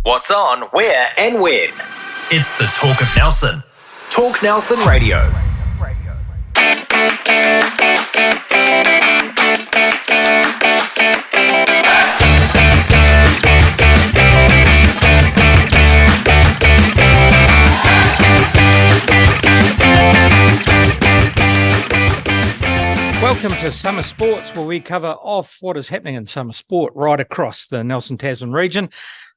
What's on, where, and when. It's the Talk of Nelson. Talk Nelson Radio. Welcome to Summer Sports, where we cover off what is happening in summer sport right across the Nelson Tasman region.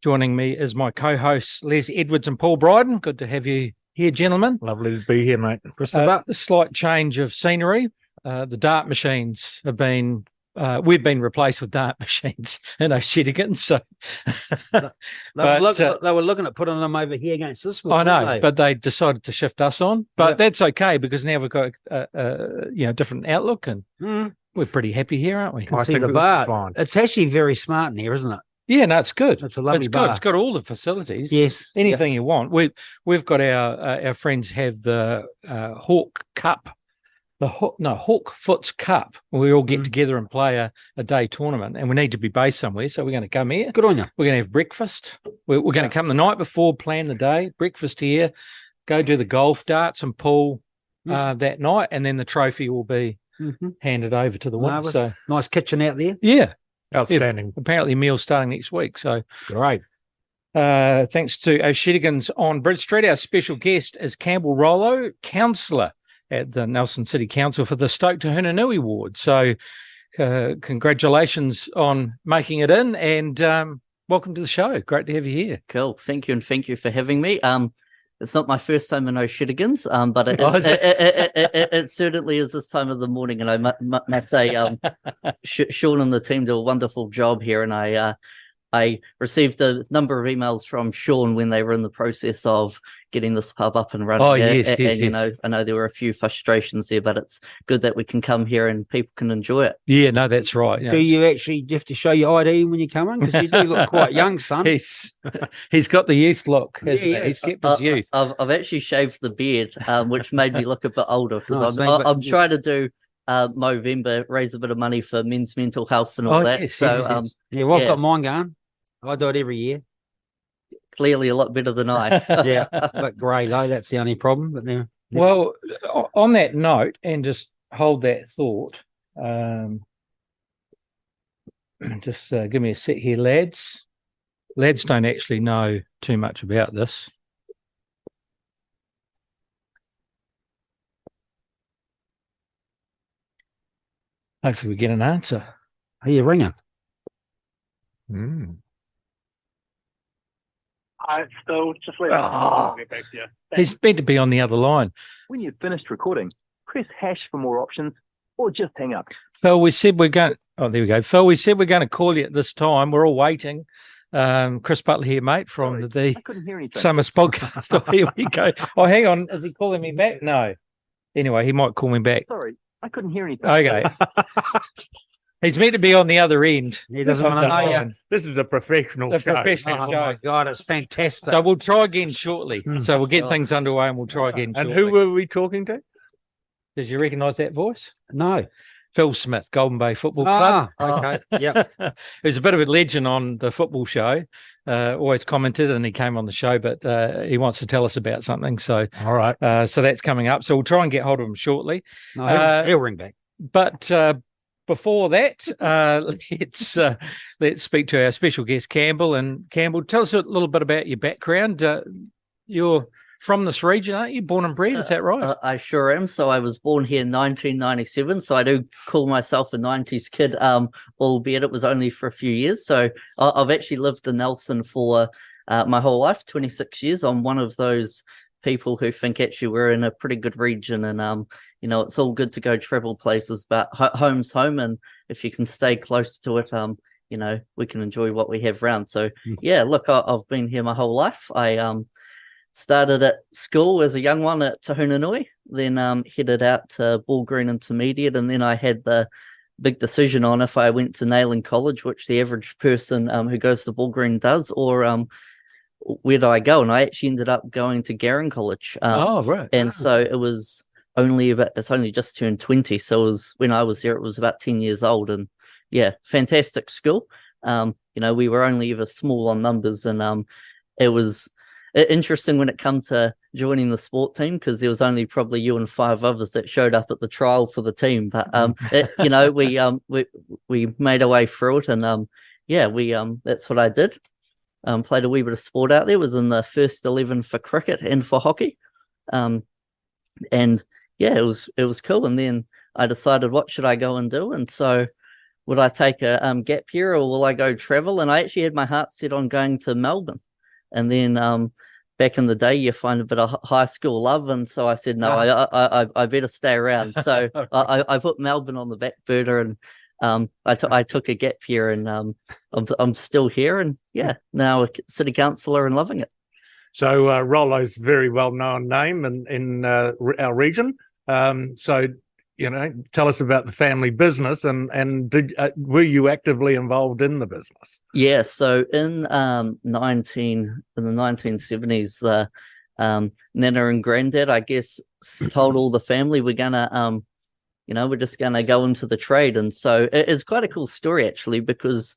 Joining me is my co-hosts Les Edwards and Paul Bryden. Good to have you here, gentlemen. Lovely to be here, mate. Christopher. A slight change of scenery. The dart machines have been, we've been replaced with dart machines in O'Shedigan. So they were looking at putting them over here against this one. I know, but they decided to shift us on. But that's okay because now we've got a different outlook, and we're pretty happy here, aren't we? I think the bar. It's actually very smart in here, isn't it? Yeah, no, it's good. It's a lovely bar. Good. It's got all the facilities. Yes, anything you want. We've got our friends have the Hawk Cup, Hawk Foots Cup. We all get together and play a day tournament, and we need to be based somewhere. So we're going to come here. Good on you. We're going to have breakfast. We're going to come the night before, plan the day. Breakfast here, go do the golf, darts, and pool that night, and then the trophy will be handed over to the winner. So nice kitchen out there. Yeah. Outstanding. Yeah, apparently meals starting next week. So great. Thanks to O'Shedigan's on Bridge Street. Our special guest is Campbell Rollo, councillor at the Nelson City Council for the Stoke to Hunanui Ward. So congratulations on making it in, and welcome to the show. Great to have you here. Cool. Thank you, and thank you for having me. It's not my first time in O'Shedigan's, but it certainly is this time of the morning, and I must say, Sean and the team do a wonderful job here, and I received a number of emails from Sean when they were in the process of getting this pub up and running. Oh, yes. You know, I know there were a few frustrations there, but it's good that we can come here and people can enjoy it. Yeah, no, that's right. Do you actually have to show your ID when you come in? Because you do look quite young, son. He's got the youth look, hasn't he? He's kept his youth. I've actually shaved the beard, which made me look a bit older. Because I'm trying to do Movember, raise a bit of money for men's mental health and all that. Yes, so yes. I've got mine going. I do it every year. Clearly a lot better than I. Yeah, but grey though, that's the only problem. But now, well, on that note, and just hold that thought, just give me a sec here, lads. Lads don't actually know too much about this. Hopefully we get an answer. Are you ringing? Still just let me get back to you. He's meant to be on the other line. When you've finished recording, press hash for more options or just hang up. Phil, we said we're going. Oh, there we go. Phil, we said we're going to call you at this time. We're all waiting. Chris Butler here, mate, from the I couldn't hear anything. Summers podcast. Oh, here we go. Oh, hang on. Is he calling me back? No. Anyway, he might call me back. Sorry, I couldn't hear anything. Okay. He's meant to be on the other end. He doesn't want to know you. This is a professional show. Oh my God, it's fantastic. So we'll try again shortly. So we'll get things underway and we'll try again And shortly. who were we talking to? Did you recognise that voice? No. Phil Smith, Golden Bay Football Club. Okay. Yeah. He's a bit of a legend on the football show. Always commented, and he came on the show, but he wants to tell us about something. So, all right. So that's coming up. So we'll try and get hold of him shortly. No, he'll ring back. But before that, let's speak to our special guest, Campbell. And Campbell, tell us a little bit about your background. You're from this region, aren't you? Born and bred, is that right? I sure am. So I was born here in 1997. So I do call myself a 90s kid, albeit it was only for a few years. So I've actually lived in Nelson for my whole life, 26 years. I'm one of those people who think actually we're in a pretty good region, and you know, it's all good to go travel places, but home's home, and if you can stay close to it, you know, we can enjoy what we have around. So yeah, look, I've been here my whole life. I started at school as a young one at Te Hunanui, then headed out to Ball Green Intermediate, and then I had the big decision on if I went to Nayland College, which the average person who goes to Ball Green does, or where do I go? And I actually ended up going to Garran College. Right. And so it was it's only just turned 20. So it was, when I was there, it was about 10 years old. And yeah, fantastic school. You know, we were only ever small on numbers, and it was interesting when it comes to joining the sport team, because there was only probably you and 5 others that showed up at the trial for the team. But we made our way through it, and that's what I did. Played a wee bit of sport out there. Was in the first 11 for cricket and for hockey, and yeah, it was cool. And then I decided, what should I go and do? And so, would I take a gap year, or will I go travel? And I actually had my heart set on going to Melbourne. And then back in the day, you find a bit of high school love, and so I said, no, I better stay around. So I put Melbourne on the back burner, and I took a gap year, and I'm still here, and yeah, now a city councillor and loving it. So Rollo's a very well-known name in our region. So, tell us about the family business, and were you actively involved in the business? Yeah, so in the 1970s, Nana and Granddad, I guess, told all the family, we're gonna we're just gonna go into the trade. And so it's quite a cool story, actually, because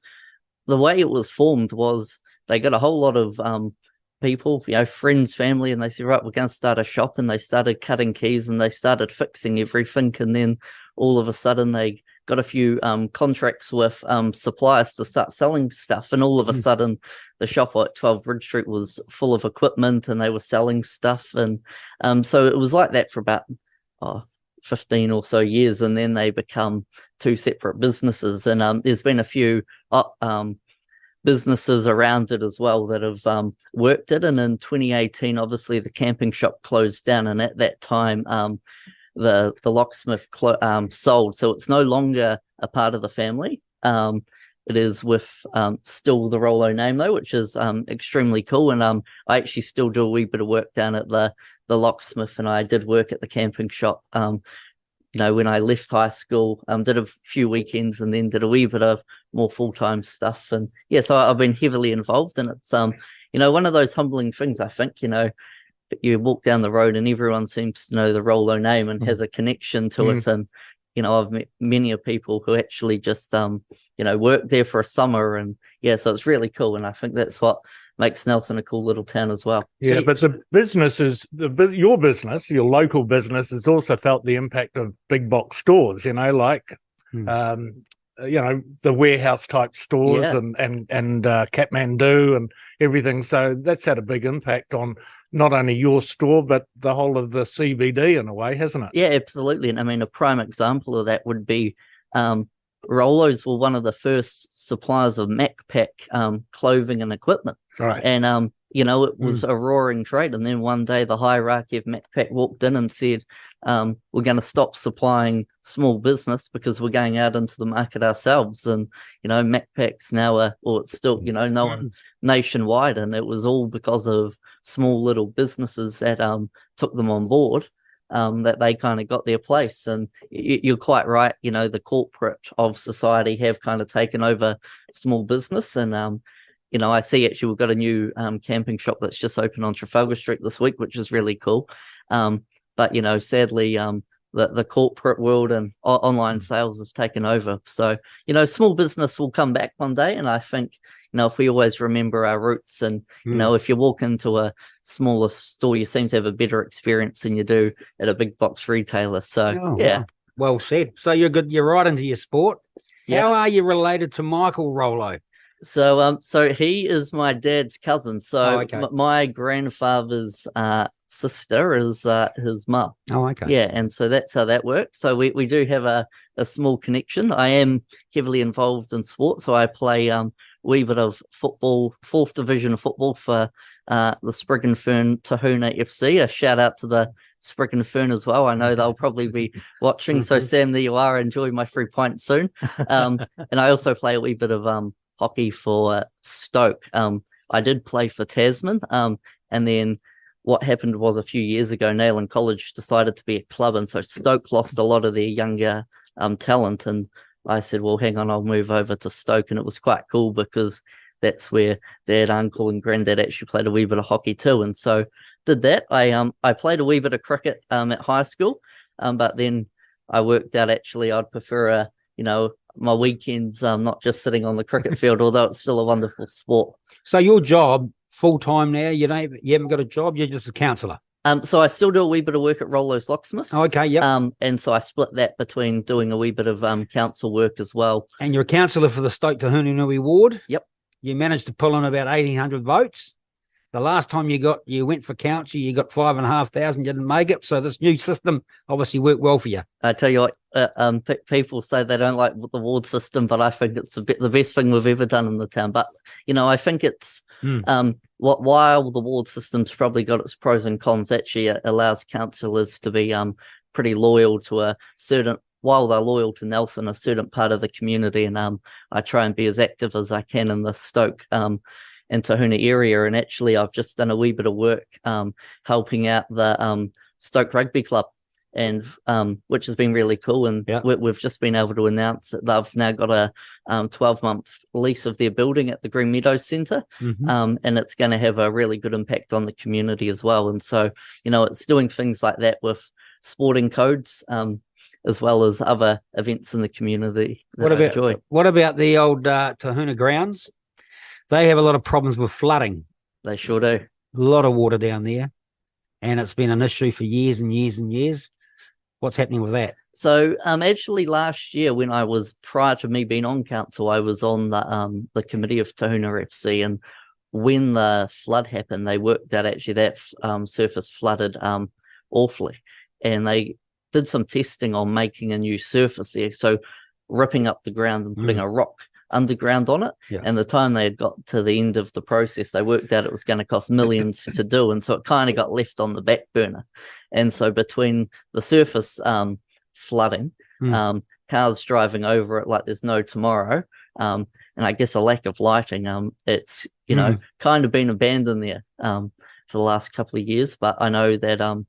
the way it was formed was they got a whole lot of people, friends, family, and they said, right, we're going to start a shop. And they started cutting keys, and they started fixing everything. And then all of a sudden they got a few contracts with suppliers to start selling stuff. And all of a sudden the shop at 12 Bridge Street was full of equipment, and they were selling stuff. And so it was like that for about 15 or so years. And then they become 2 separate businesses. And there's been a few businesses around it as well that have worked it. And in 2018, obviously the camping shop closed down, and at that time the locksmith sold, so it's no longer a part of the family. It is with still the Rollo name though, which is extremely cool. And I actually still do a wee bit of work down at the locksmith, and I did work at the camping shop when I left high school. Did a few weekends, and then did a wee bit of more full-time stuff. And yeah, so I've been heavily involved, and it's one of those humbling things. I think you walk down the road and everyone seems to know the Rollo name and has a connection to it. And I've met many of people who actually just work there for a summer, and yeah, so it's really cool. And I think that's what makes Nelson a cool little town as well. Yeah, but the business is your business, your local business, has also felt the impact of big box stores. The warehouse type stores, and Kathmandu and everything. So that's had a big impact on not only your store but the whole of the CBD in a way, hasn't it? Yeah, absolutely. And I mean, a prime example of that would be Rollos were one of the first suppliers of Macpac clothing and equipment. Right. And it was a roaring trade. And then one day the hierarchy of Macpac walked in and said, we're going to stop supplying small business because we're going out into the market ourselves. And Macpac's now it's still known nationwide, and it was all because of small little businesses that took them on board. That they kind of got their place. And you're quite right, the corporate of society have kind of taken over small business. And I see actually we've got a new camping shop that's just opened on Trafalgar Street this week, which is really cool. But sadly the corporate world and online sales have taken over. So small business will come back one day. And I think if we always remember our roots, and if you walk into a smaller store, you seem to have a better experience than you do at a big box retailer. So well said. So you're right into your sport. Yeah. How are you related to Michael Rollo? So he is my dad's cousin. So my grandfather's sister is his mum. Oh, okay. Yeah, and so that's how that works. So we do have a small connection. I am heavily involved in sport, so I play wee bit of football, 4th division football for the Sprig and Fern Tahuna FC. A shout out to the Sprig and Fern as well. I know they'll probably be watching. So Sam, there you are. Enjoy my 3 pints soon. And I also play a wee bit of hockey for Stoke. I did play for Tasman. And then what happened was a few years ago, Nayland College decided to be a club, and so Stoke lost a lot of their younger talent. And I said, well, hang on, I'll move over to Stoke. And it was quite cool because that's where Dad, Uncle and Granddad actually played a wee bit of hockey too. And so did that. I played a wee bit of cricket at high school, but then I worked out actually I'd prefer my weekends not just sitting on the cricket field, although it's still a wonderful sport. So your job full time now? You haven't got a job. You're just a counsellor. So I still do a wee bit of work at Rollo's Locksmiths. Oh, okay, yep. And so I split that between doing a wee bit of council work as well. And you're a counsellor for the Stoke to Hununui ward. Yep. You managed to pull in about 1,800 votes. The last time you went for council, you got 5,500. You didn't make it. So this new system obviously worked well for you. I tell you what, people say they don't like the ward system, but I think it's the best thing we've ever done in the town. But I think it's while the ward system's probably got its pros and cons, actually it allows councillors to be pretty loyal to a certain. While they're loyal to Nelson, a certain part of the community, and I try and be as active as I can in the Stoke and Tahuna area. And actually, I've just done a wee bit of work helping out the Stoke Rugby Club, and which has been really cool. And we've just been able to announce that they've now got a 12-month lease of their building at the Green Meadows Centre, and it's going to have a really good impact on the community as well. And so, it's doing things like that with sporting codes, as well as other events in the community that I enjoy. What about the old Tahuna grounds? They have a lot of problems with flooding. They sure do. A lot of water down there, and it's been an issue for years and years and years. What's happening with that? So, actually, last year when I was prior to me being on council, I was on the committee of Tahuna FC, and when the flood happened, they worked out actually that surface flooded awfully, and they did some testing on making a new surface there, so ripping up the ground and putting a rock underground on it. And the time they had got to the end of the process, they worked out it was going to cost millions to do, and so it kind of got left on the back burner. And so between the surface flooding, cars driving over it like there's no tomorrow, and I guess a lack of lighting, it's kind of been abandoned there for the last couple of years. But I know that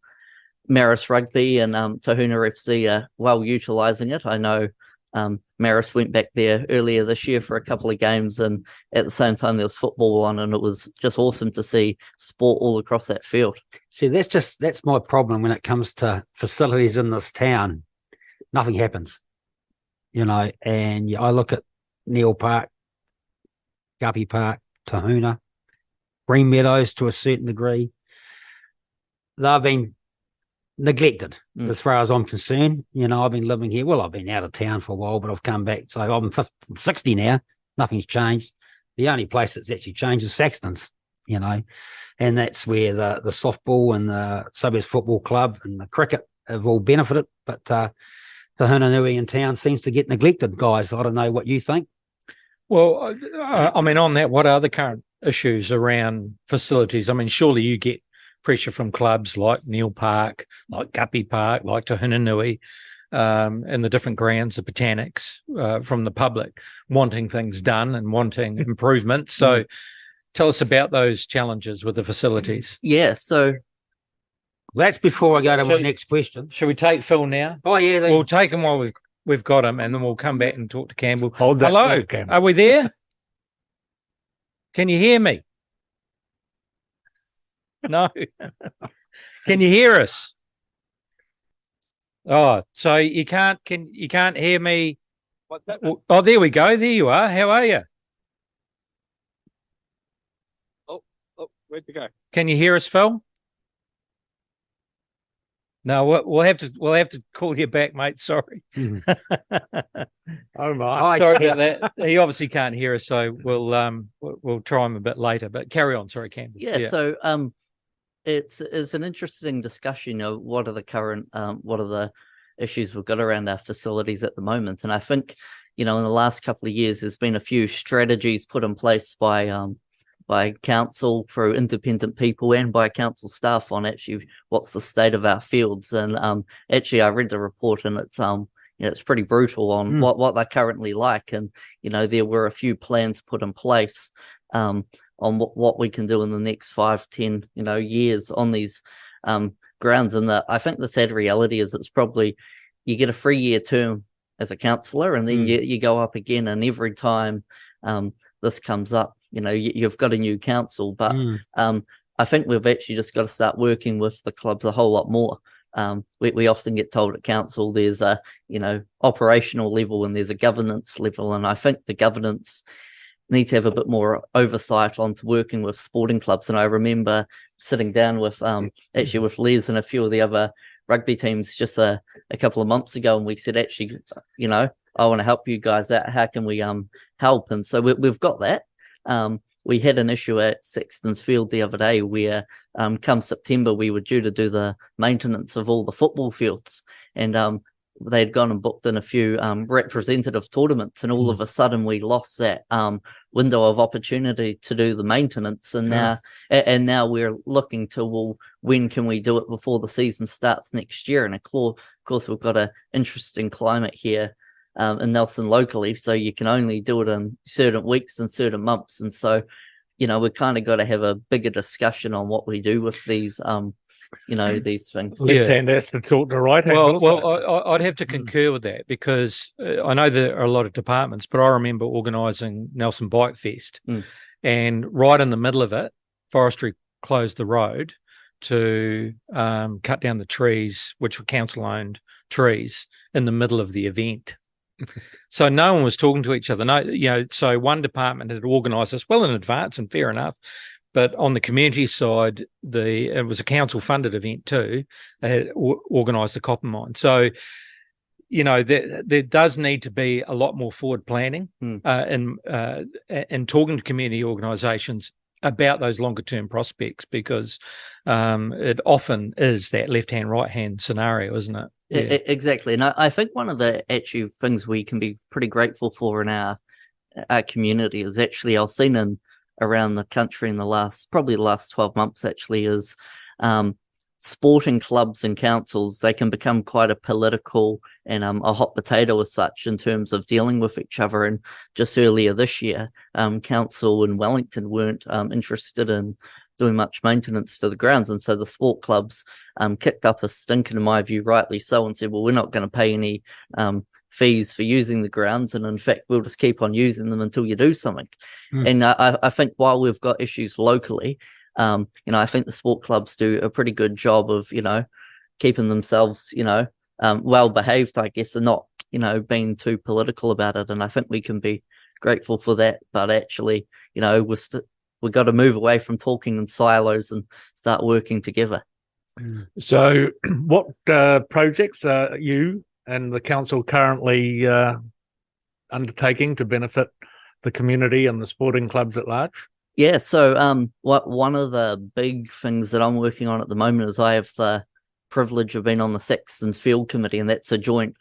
Maris Rugby and Tahuna FC are well utilising it. I know Maris went back there earlier this year for a couple of games, and at the same time there was football on, and it was just awesome to see sport all across that field. See, that's my problem when it comes to facilities in this town. Nothing happens, and I look at Neil Park, Guppy Park, Tahuna, Green Meadows to a certain degree. They've been neglected as far as I'm concerned. I've been living here. Well, I've been out of town for a while, but I've come back. So I'm 60 now. Nothing's changed. The only place that's actually changed is Saxton's, and that's where the softball and the Suburbs Football Club and the cricket have all benefited. But the Hununui in town seems to get neglected, guys. I don't know what you think. Well, on that, what are the current issues around facilities? Surely you get pressure from clubs like Neil Park, like Guppy Park, like Tahunanui, and the different grounds, the botanics, from the public wanting things done and wanting improvement. So tell us about those challenges with the facilities. Yeah, so that's before I go to my next question. Shall we take Phil now? Oh, yeah. We'll take him while we've got him, and then we'll come back and talk to Campbell. Hold that Hello, thought, Campbell. Are we there? Can you hear me? No. Can you hear us? Oh, so you can't hear me. Oh, there we go. There you are. How are you? Oh, where'd you go? Can you hear us, Phil? No, we'll have to call you back, mate. Sorry. Oh my! Sorry about that. He obviously can't hear us, so we'll try him a bit later. But carry on. Sorry, Campbell. Yeah. So it's an interesting discussion of what are the issues we've got around our facilities at the moment. And I think, in the last couple of years, there's been a few strategies put in place by council through independent people and by council staff on actually what's the state of our fields. And actually, I read the report, and it's pretty brutal on what they're currently like. And, there were a few plans put in place on what we can do in the next 5-10 years on these grounds. And I think the sad reality is it's probably you get a 3-year term as a councillor, and then you go up again, and every time this comes up, you've got a new council. But I think we've actually just got to start working with the clubs a whole lot more. We often get told at council there's a operational level and there's a governance level, and I think the governance need to have a bit more oversight onto working with sporting clubs. And I remember sitting down with actually with Les and a few of the other rugby teams just a couple of months ago, and we said, actually, you know, I want to help you guys out. How can we help? And so we've got that. We had an issue at Sexton's Field the other day where come September we were due to do the maintenance of all the football fields, and they'd gone and booked in a few representative tournaments, and all of a sudden we lost that window of opportunity to do the maintenance, and now we're looking to, well, when can we do it before the season starts next year? And of course we've got an interesting climate here in Nelson locally, so you can only do it in certain weeks and certain months, and so, you know, we've kind of got to have a bigger discussion on what we do with these these things. Left hand has to talk to right hand. Well, I'd have to concur with that, because I know there are a lot of departments, but I remember organising Nelson Bike Fest, and right in the middle of it, forestry closed the road to cut down the trees, which were council-owned trees, in the middle of the event. So no one was talking to each other. No, you know, so one department had organised this well in advance, and fair enough. But on the community side, it was a council-funded event too. They had organised the copper mine. So, you know, there does need to be a lot more forward planning and talking to community organisations about those longer-term prospects, because it often is that left-hand, right-hand scenario, isn't it? Yeah. Exactly. And I think one of the actual things we can be pretty grateful for in our community is actually, I've seen in around the country in the last 12 months actually, is sporting clubs and councils. They can become quite a political and a hot potato as such in terms of dealing with each other. And just earlier this year, council in Wellington weren't interested in doing much maintenance to the grounds, and so the sport clubs kicked up a stink, in my view, rightly so, and said, well, we're not going to pay any fees for using the grounds, and in fact we'll just keep on using them until you do something. And I think while we've got issues locally, I think the sport clubs do a pretty good job of, keeping themselves, well behaved, I guess, and not, being too political about it. And I think we can be grateful for that. But actually, we've got to move away from talking in silos and start working together. So what projects are you and the council currently undertaking to benefit the community and the sporting clubs at large? Yeah, so one of the big things that I'm working on at the moment is I have the privilege of being on the Sexton's Field Committee, and that's a joint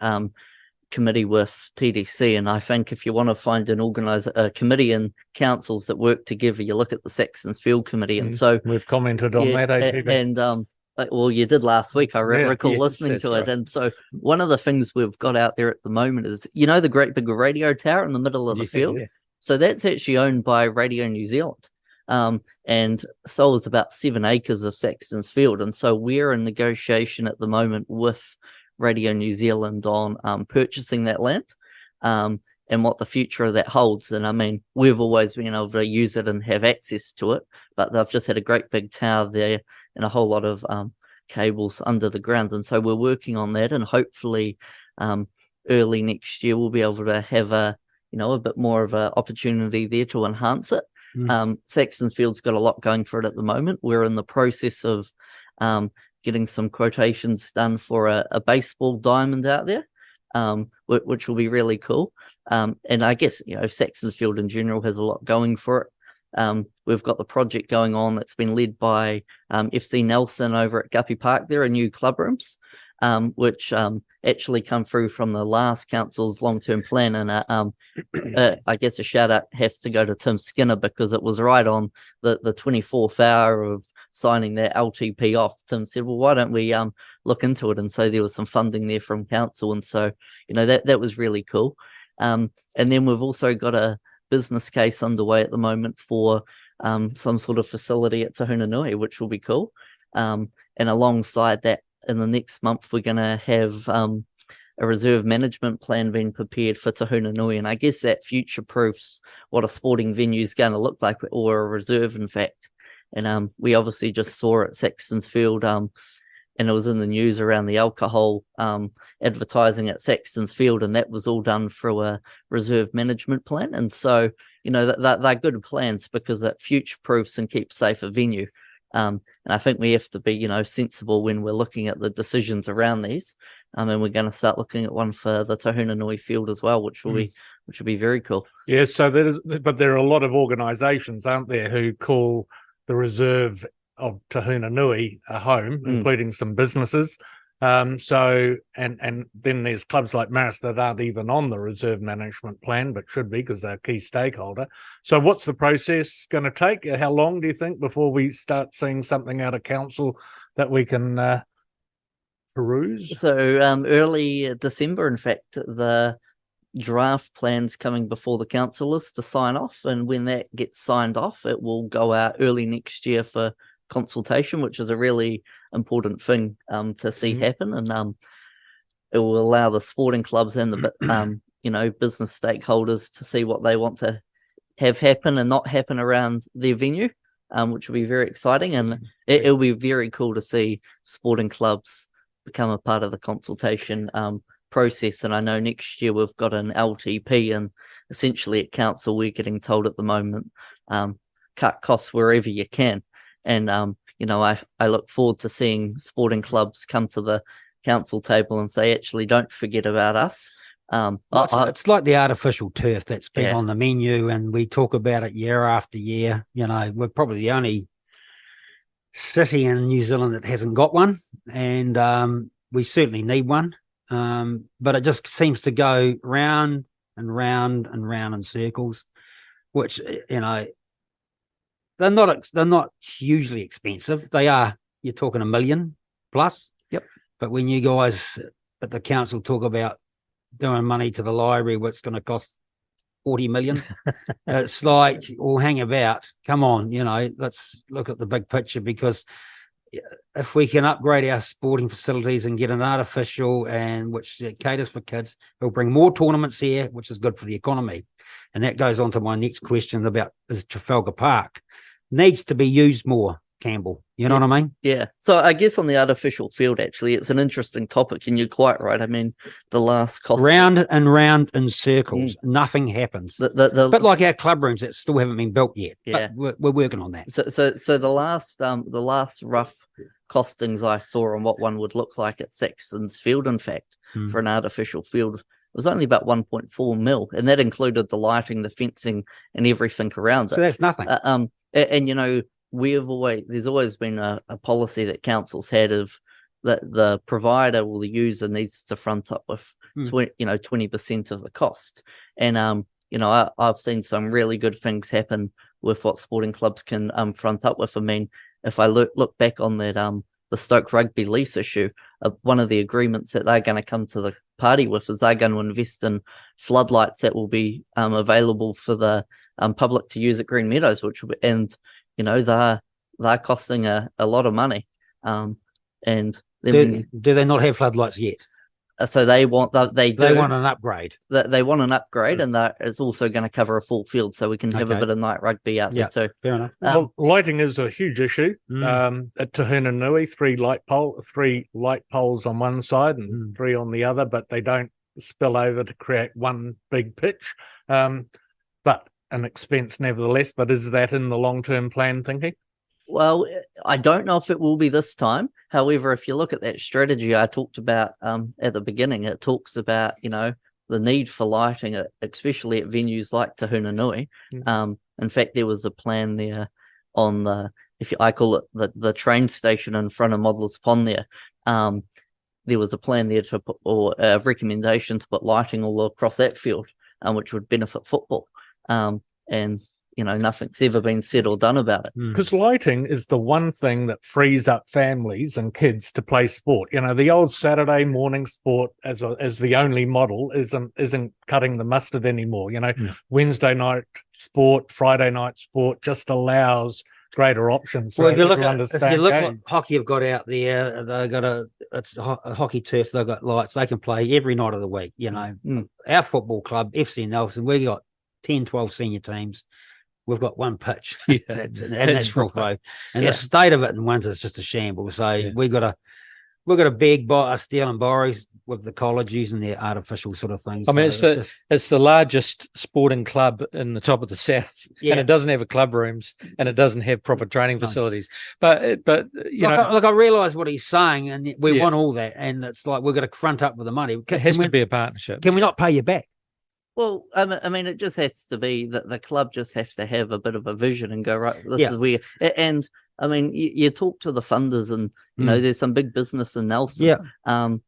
committee with TDC. And I think if you want to find a committee and councils that work together, you look at the Sexton's Field Committee. And so we've commented on that, ATV. And well, you did last week. I recall listening to it. Right. And so one of the things we've got out there at the moment is, the great big radio tower in the middle of the field. Yeah. So that's actually owned by Radio New Zealand. And so is about 7 acres of Sexton's Field. And so we're in negotiation at the moment with Radio New Zealand on purchasing that land and what the future of that holds. And I mean, we've always been able to use it and have access to it, but they've just had a great big tower there and a whole lot of cables under the ground. And so we're working on that, and hopefully early next year we'll be able to have a bit more of an opportunity there to enhance it. Sexton's Field's got a lot going for it at the moment. We're in the process of getting some quotations done for a baseball diamond out there, which will be really cool. And I guess, Sexton's Field in general has a lot going for it. We've got the project going on that's been led by FC Nelson over at Guppy Park. There are new club rooms, which actually come through from the last council's long-term plan. And I guess a shout out has to go to Tim Skinner, because it was right on the 24th hour of signing that LTP off. Tim said, well, why don't we look into it? And so there was some funding there from council. And so, that was really cool. And then we've also got a business case underway at the moment for some sort of facility at Tahunanui, which will be cool. And alongside that, in the next month, we're going to have a reserve management plan being prepared for Tahunanui. And I guess that future-proofs what a sporting venue is going to look like, or a reserve, in fact. And we obviously just saw at Sexton's Field and it was in the news around the alcohol advertising at Saxton's Field, and that was all done through a reserve management plan. And so, you know, that they're good plans because it future proofs and keeps safe a venue. And I think we have to be, you know, sensible when we're looking at the decisions around these. And we're going to start looking at one for the Tahunanui Field as well, which will be very cool. Yeah, so there are a lot of organisations, aren't there, who call the reserve of Tahunanui a home, including some businesses. So and then there's clubs like Marist that aren't even on the reserve management plan, but should be because they're a key stakeholder. So what's the process going to take? How long do you think before we start seeing something out of council that we can peruse? So early December, in fact, the draft plans coming before the councillors to sign off, and when that gets signed off, it will go out early next year for consultation, which is a really important thing to see happen, and it will allow the sporting clubs and the you know, business stakeholders to see what they want to have happen and not happen around their venue, which will be very exciting, and it'll be very cool to see sporting clubs become a part of the consultation process. And I know next year we've got an LTP, and essentially at council we're getting told at the moment, cut costs wherever you can. And you know, I look forward to seeing sporting clubs come to the council table and say, actually, don't forget about us. It's like the artificial turf that's been on the menu, and we talk about it year after year. You know, we're probably the only city in New Zealand that hasn't got one, and we certainly need one. But it just seems to go round and round and round in circles, which, you know, they're not hugely expensive. They are, you're talking $1 million plus. Yep. But when you guys at the council talk about doing money to the library, what's going to cost 40 million, it's like, well, hang about. Come on, you know, let's look at the big picture, because if we can upgrade our sporting facilities and get an artificial and which caters for kids, it'll bring more tournaments here, which is good for the economy. And that goes on to my next question about, is Trafalgar Park needs to be used more, Campbell? You know what I mean? Yeah. So I guess on the artificial field, actually, it's an interesting topic, and you're quite right. I mean, the last cost round and round in circles, nothing happens. But like our club rooms that still haven't been built yet. Yeah, but we're working on that. So the last rough costings I saw on what one would look like at Saxton's Field, in fact, for an artificial field, was only about 1.4 mil, and that included the lighting, the fencing, and everything around it. So that's nothing. And you know, there's always been a policy that councils had of that the provider or the user needs to front up with 20% of the cost. And you know, I've seen some really good things happen with what sporting clubs can front up with. I mean, if I look back on that the Stoke Rugby lease issue, one of the agreements that they're going to come to the party with is they're going to invest in floodlights that will be available for the public to use at Green Meadows, and you know, they're costing a lot of money. And then do they not have floodlights yet? So they want they want an upgrade. They want an upgrade, and that is also going to cover a full field, so we can have a bit of night rugby out there too. Fair enough. Well, lighting is a huge issue. At Tahunanui, 3 light poles on one side and 3 on the other, but they don't spill over to create one big pitch. But an expense nevertheless. But is that in the long-term plan thinking? Well, I don't know if it will be this time. However, if you look at that strategy I talked about at the beginning, it talks about, you know, the need for lighting, especially at venues like Tahunanui. In fact, there was a plan there on I call it the train station in front of Modellers Pond there. There was a plan there to put, or a recommendation to put lighting all across that field, which would benefit football. And you know, nothing's ever been said or done about it. Because lighting is the one thing that frees up families and kids to play sport. You know, the old Saturday morning sport as the only model isn't cutting the mustard anymore. You know, Wednesday night sport, Friday night sport just allows greater options. Well, if you look what hockey have got out there, they've got a hockey turf. They've got lights. They can play every night of the week. You know, our football club, FC Nelson, we got 10, 12 senior teams. We've got one pitch. That's right. And the state of it in winter is just a shambles. So we got to we're going to beg by steal and borrows with the college using their artificial sort of things. I mean, So it's the largest sporting club in the top of the south, Yeah. and it doesn't have a club rooms, and it doesn't have proper training No. facilities. But you know, I realise what he's saying, and we Yeah. want all that, and it's like we're going to front up with the money. it has to be a partnership. Can we not pay you back? Well, I mean, it just has to be that the club just have to have a bit of a vision and go, right, this Yeah. is where. And I mean, you talk to the funders, and you know, there's some big business in Nelson. Yeah.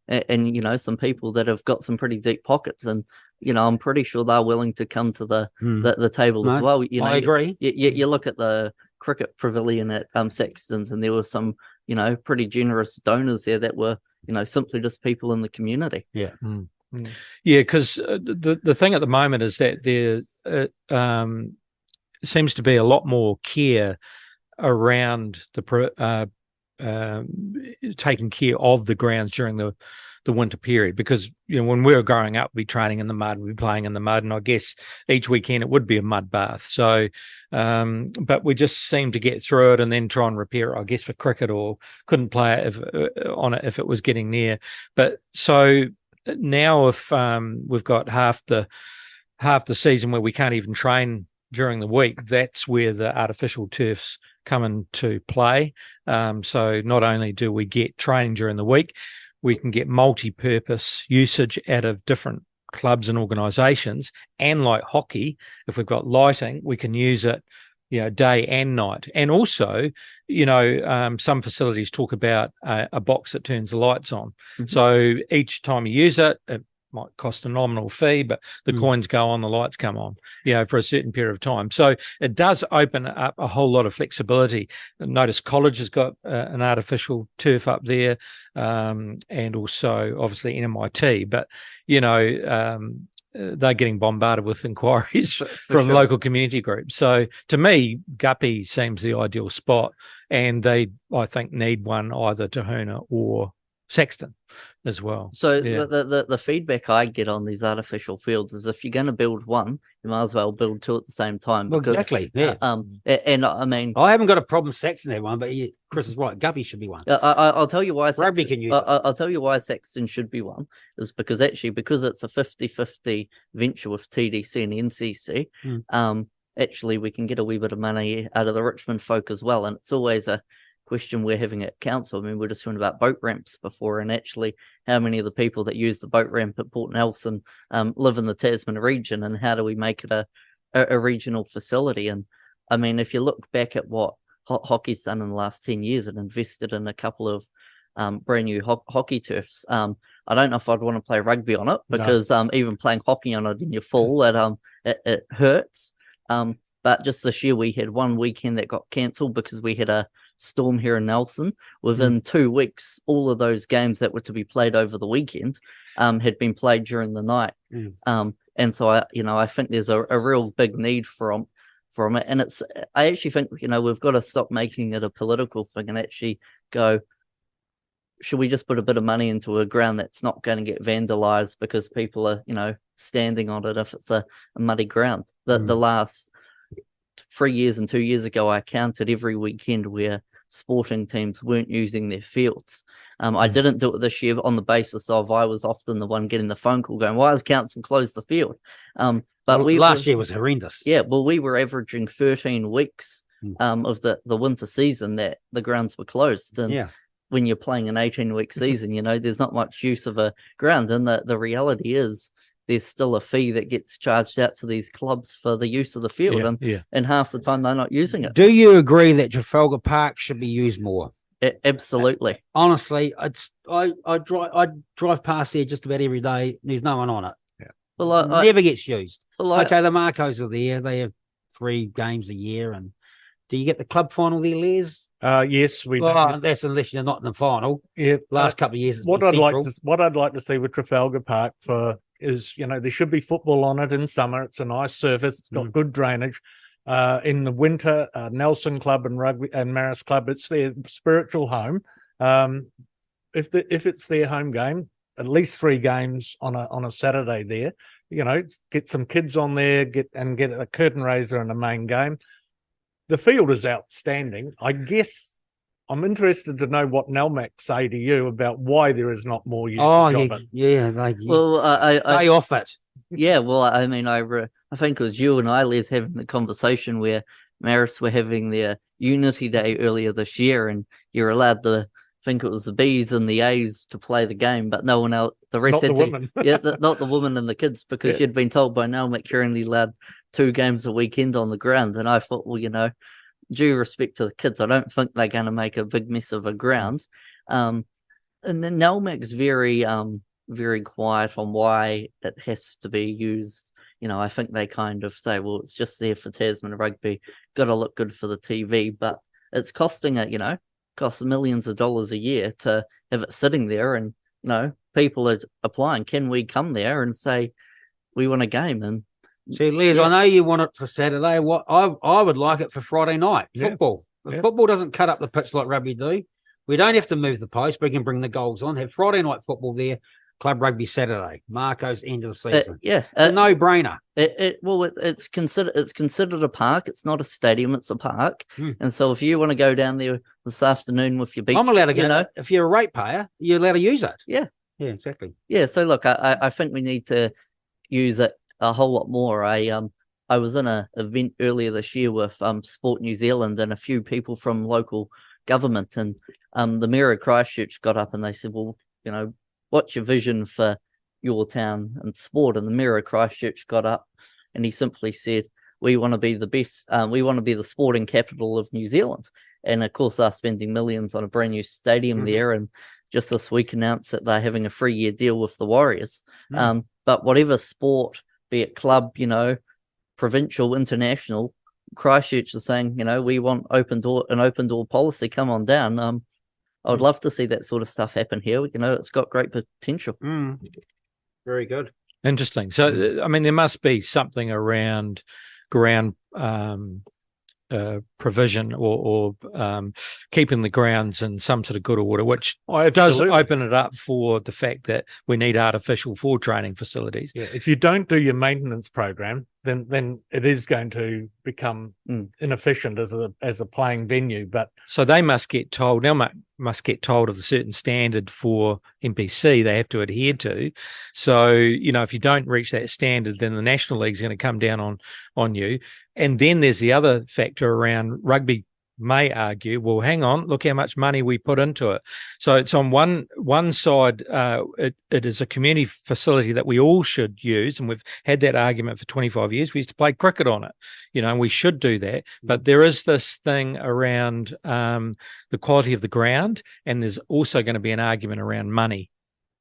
And you know, some people that have got some pretty deep pockets, and you know, I'm pretty sure they're willing to come to the table as No, well. You know, I agree. You look at the cricket pavilion at Saxtons, and there were some, you know, pretty generous donors there that were, you know, simply just people in the community. Yeah, because the thing at the moment is that there seems to be a lot more care around the taking care of the grounds during the winter period, because you know when we were growing up, we'd be training in the mud, we'd be playing in the mud, and I guess each weekend it would be a mud bath. So but we just seemed to get through it and then try and repair it, I guess, for cricket, or couldn't play it on it if it was getting near. But so now if we've got half the season where we can't even train during the week, that's where the artificial turfs come into play. So not only do we get training during the week, we can get multi-purpose usage out of different clubs and organisations. And like hockey, if we've got lighting, we can use it, you know, day and night. And also, you know, some facilities talk about a box that turns the lights on. Mhm. So each time you use it, it might cost a nominal fee, but the coins go on, the lights come on, you know, for a certain period of time. So it does open up a whole lot of flexibility. Notice college has got an artificial turf up there, and also obviously NMIT, but you know, they're getting bombarded with inquiries from sure. local community groups. So to me, Guppy seems the ideal spot, and they, I think, need one either Tahuna or Saxton as well. So Yeah. the feedback I get on these artificial fields is, if you're going to build one, you might as well build two at the same time. Well, because, exactly. Yeah. And I mean, I haven't got a problem Saxon had one, but Chris is right. Guppy should be one. I'll tell you why. Rugby can use it. I'll tell you why Saxton should be one, is because it's a 50-50 venture with TDC and NCC. Actually, we can get a wee bit of money out of the Richmond folk as well, and it's always a question we're having at council. I mean, we're just talking about boat ramps before, and actually how many of the people that use the boat ramp at Port Nelson live in the Tasman region, and how do we make it a regional facility? And I mean, if you look back at what hockey's done in the last 10 years, and invested in a couple of brand new hockey turfs. I don't know if I'd want to play rugby on it, because even playing hockey on it in your fall, it hurts. But just this year we had one weekend that got cancelled because we had a storm here in Nelson. Within 2 weeks, all of those games that were to be played over the weekend had been played during the night. And so I think there's a real big need from it. And I actually think, we've got to stop making it a political thing and actually go, should we just put a bit of money into a ground that's not going to get vandalized because people are, standing on it if it's a muddy ground? The last 3 years and 2 years ago, I counted every weekend where sporting teams weren't using their fields. I didn't do it this year on the basis of I was often the one getting the phone call going, why has council closed the field? But last year was horrendous. Yeah, well, we were averaging 13 weeks of the winter season that the grounds were closed. And when you're playing an 18-week season, there's not much use of a ground. And the reality is there's still a fee that gets charged out to these clubs for the use of the field. And half the time they're not using it. Do you agree that Trafalgar Park should be used more? Absolutely. Honestly, I drive past there just about every day. There's no one on it. Well, never gets used. Well, okay, the Marcos are there. They have 3 games a year. And do you get the club final there, Les? Yes, we. Well, that's unless you're not in the final. Yeah, last couple of years. What I'd like to see with Trafalgar Park is there should be football on it in summer. It's a nice surface. It's got good drainage. In the winter, Nelson Club and Rugby and Marist Club, it's their spiritual home. If it's their home game, at least 3 games on a Saturday there. Get some kids on there, get a curtain raiser in the main game. The field is outstanding. I guess I'm interested to know what Nelmac say to you about why there is not more usage Oh, of yeah, it. yeah. Like, Well, I stay off it. yeah, well, I mean, I think it was you and I, Les, having the conversation where Marist were having their Unity Day earlier this year, and you're allowed I think it was the Bs and the As to play the game, but no one else, the rest Not the had to, women. not the women and the kids, because Yeah. you'd been told by Nelmac you're only allowed 2 games a weekend on the ground, and I thought, well, due respect to the kids, I don't think they're going to make a big mess of a ground. And then Nelmac's very quiet on why it has to be used. I think they kind of say, well, it's just there for Tasman rugby, got to look good for the TV, but it's costing it, costs millions of dollars a year to have it sitting there, and people are applying. Can we come there and say we want a game? And See, Les, Yeah. I know you want it for Saturday. What I would like it for Friday night Yeah. football. Yeah. Football doesn't cut up the pitch like rugby do. We don't have to move the post. We can bring the goals on. Have Friday night football there. Club rugby Saturday. Marco's end of the season. yeah, It's a no-brainer. it's considered a park. It's not a stadium. It's a park. Hmm. And so if you want to go down there this afternoon with your beach, I'm allowed to go. you know, If you're a ratepayer, you're allowed to use it. Yeah. Yeah, exactly. yeah. So look, I think we need to use it a whole lot more. I was in an event earlier this year with Sport New Zealand and a few people from local government, and the mayor of Christchurch got up and they said, well, what's your vision for your town and sport? And the mayor of Christchurch got up and he simply said, we want to be the best, we want to be the sporting capital of New Zealand. And of course, they're spending millions on a brand new stadium there. And just this week announced that they're having a 3-year deal with the Warriors. But whatever sport, be it club, provincial, international, Christchurch is saying, we want an open door policy. Come on down. I would love to see that sort of stuff happen here. It's got great potential. Very good. Interesting. So, I mean, there must be something around ground provision or keeping the grounds in some sort of good order, which does open it up for the fact that we need artificial forward training facilities. Yeah, if you don't do your maintenance program, then it is going to become inefficient as a playing venue. But So they must get told, must get told of a certain standard for NPC they have to adhere to. So, if you don't reach that standard, then the National League is going to come down on you. And then there's the other factor around rugby may argue, well, hang on, look how much money we put into it. So it's on one side, it is a community facility that we all should use, and we've had that argument for 25 years. We used to play cricket on it, and we should do that. But there is this thing around the quality of the ground, and there's also going to be an argument around money.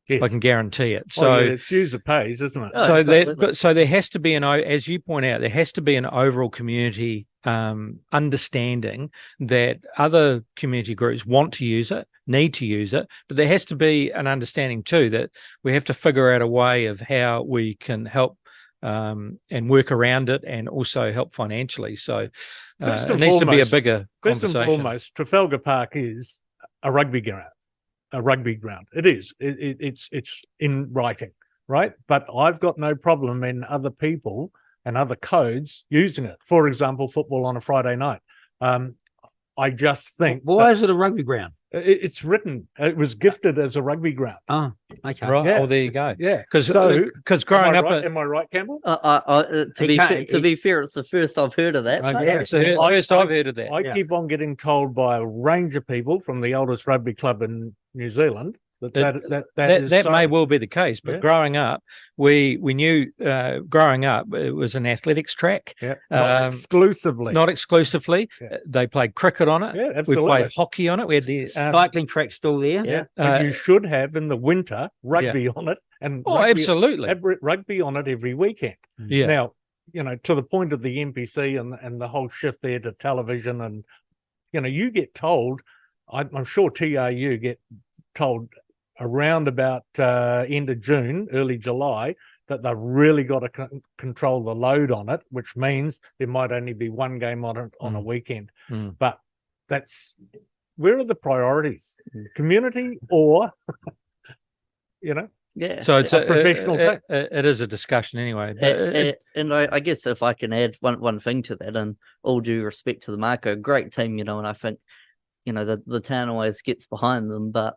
yes, I can guarantee it. So it's user pays, isn't it? Oh, so absolutely. so there has to be as you point out, there has to be an overall community understanding that other community groups want to use it, need to use it, but there has to be an understanding too that we have to figure out a way of how we can help and work around it, and also help financially. So First it and needs to be a foremost- bigger First and conversation. foremost, Trafalgar Park is a rugby ground. It is. It's in writing, right? But I've got no problem in other people and other codes using it. For example, football on a Friday night. I just think Why is it a rugby ground? it's written. It was gifted as a rugby ground. Oh, okay. Right. Yeah. Oh, there you go. Yeah. Because So, growing am up, I right, am I right, Campbell? To be fair, it's the first I've heard of that. but- okay, it's the first I've heard of that. I keep on getting told by a range of people from the oldest rugby club in New Zealand that is That so. may well be the case, but Yeah. growing up, we knew growing up it was an athletics track, Yeah, not exclusively. not exclusively. Yeah. They played cricket on it. Yeah, We absolutely. played hockey on it. We had the Cycling track still there. Yeah, Uh, but you should have in the winter rugby on it, and absolutely, have rugby on it every weekend. yeah. Now, to the point of the NPC and the whole shift there to television, and you get told. I'm sure TRU get told around about end of June, early July, that they've really got to control the load on it, which means there might only be one game on it on a weekend. But where are the priorities? Community or, Yeah. So it's a professional thing. It is a discussion anyway. But And I guess if I can add one thing to that, and all due respect to the Marco, great team, and I think the town always gets behind them, but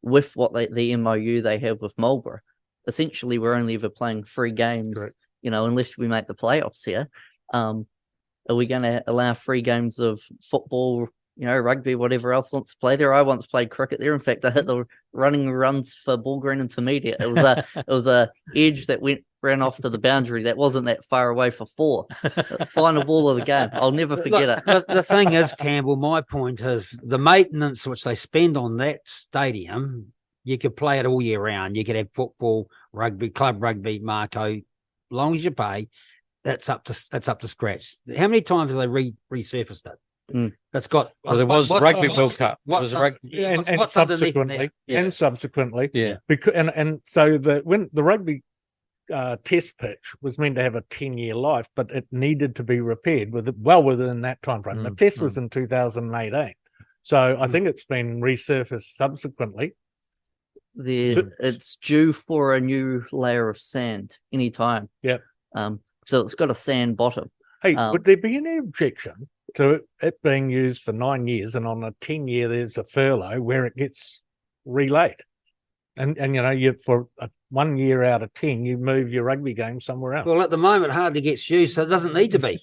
with what the MOU they have with Marlborough, essentially we're only ever playing 3 games, Correct. unless we make the playoffs here. Are we going to allow 3 games of football, rugby, whatever else wants to play there? I once played cricket there. In fact, I hit the running runs for Ball Green Intermediate. It was a edge that ran off to the boundary that wasn't that far away for 4. Final ball of the game. I'll never forget it. The thing is, Campbell, my point is the maintenance which they spend on that stadium, you could play it all year round. You could have football, rugby, club rugby, Marco, as long as you pay. That's up to scratch. How many times have they resurfaced it? That's got. Well, there was what's- Rugby what's- World Cup. There what's was un- rugby. and what's underneath subsequently, there? and subsequently, Yeah. because and so when the rugby test pitch was meant to have a 10-year life, but it needed to be repaired well within that time frame. The test was in 2018, so I think it's been resurfaced subsequently. It's due for a new layer of sand anytime. Yep. So it's got a sand bottom. Hey, would there be any objection to it being used for 9 years, and on a 10-year there's a furlough where it gets relayed, and you for 1 year out of 10 you move your rugby game somewhere else? Well, at the moment, hardly gets used, so it doesn't need to be.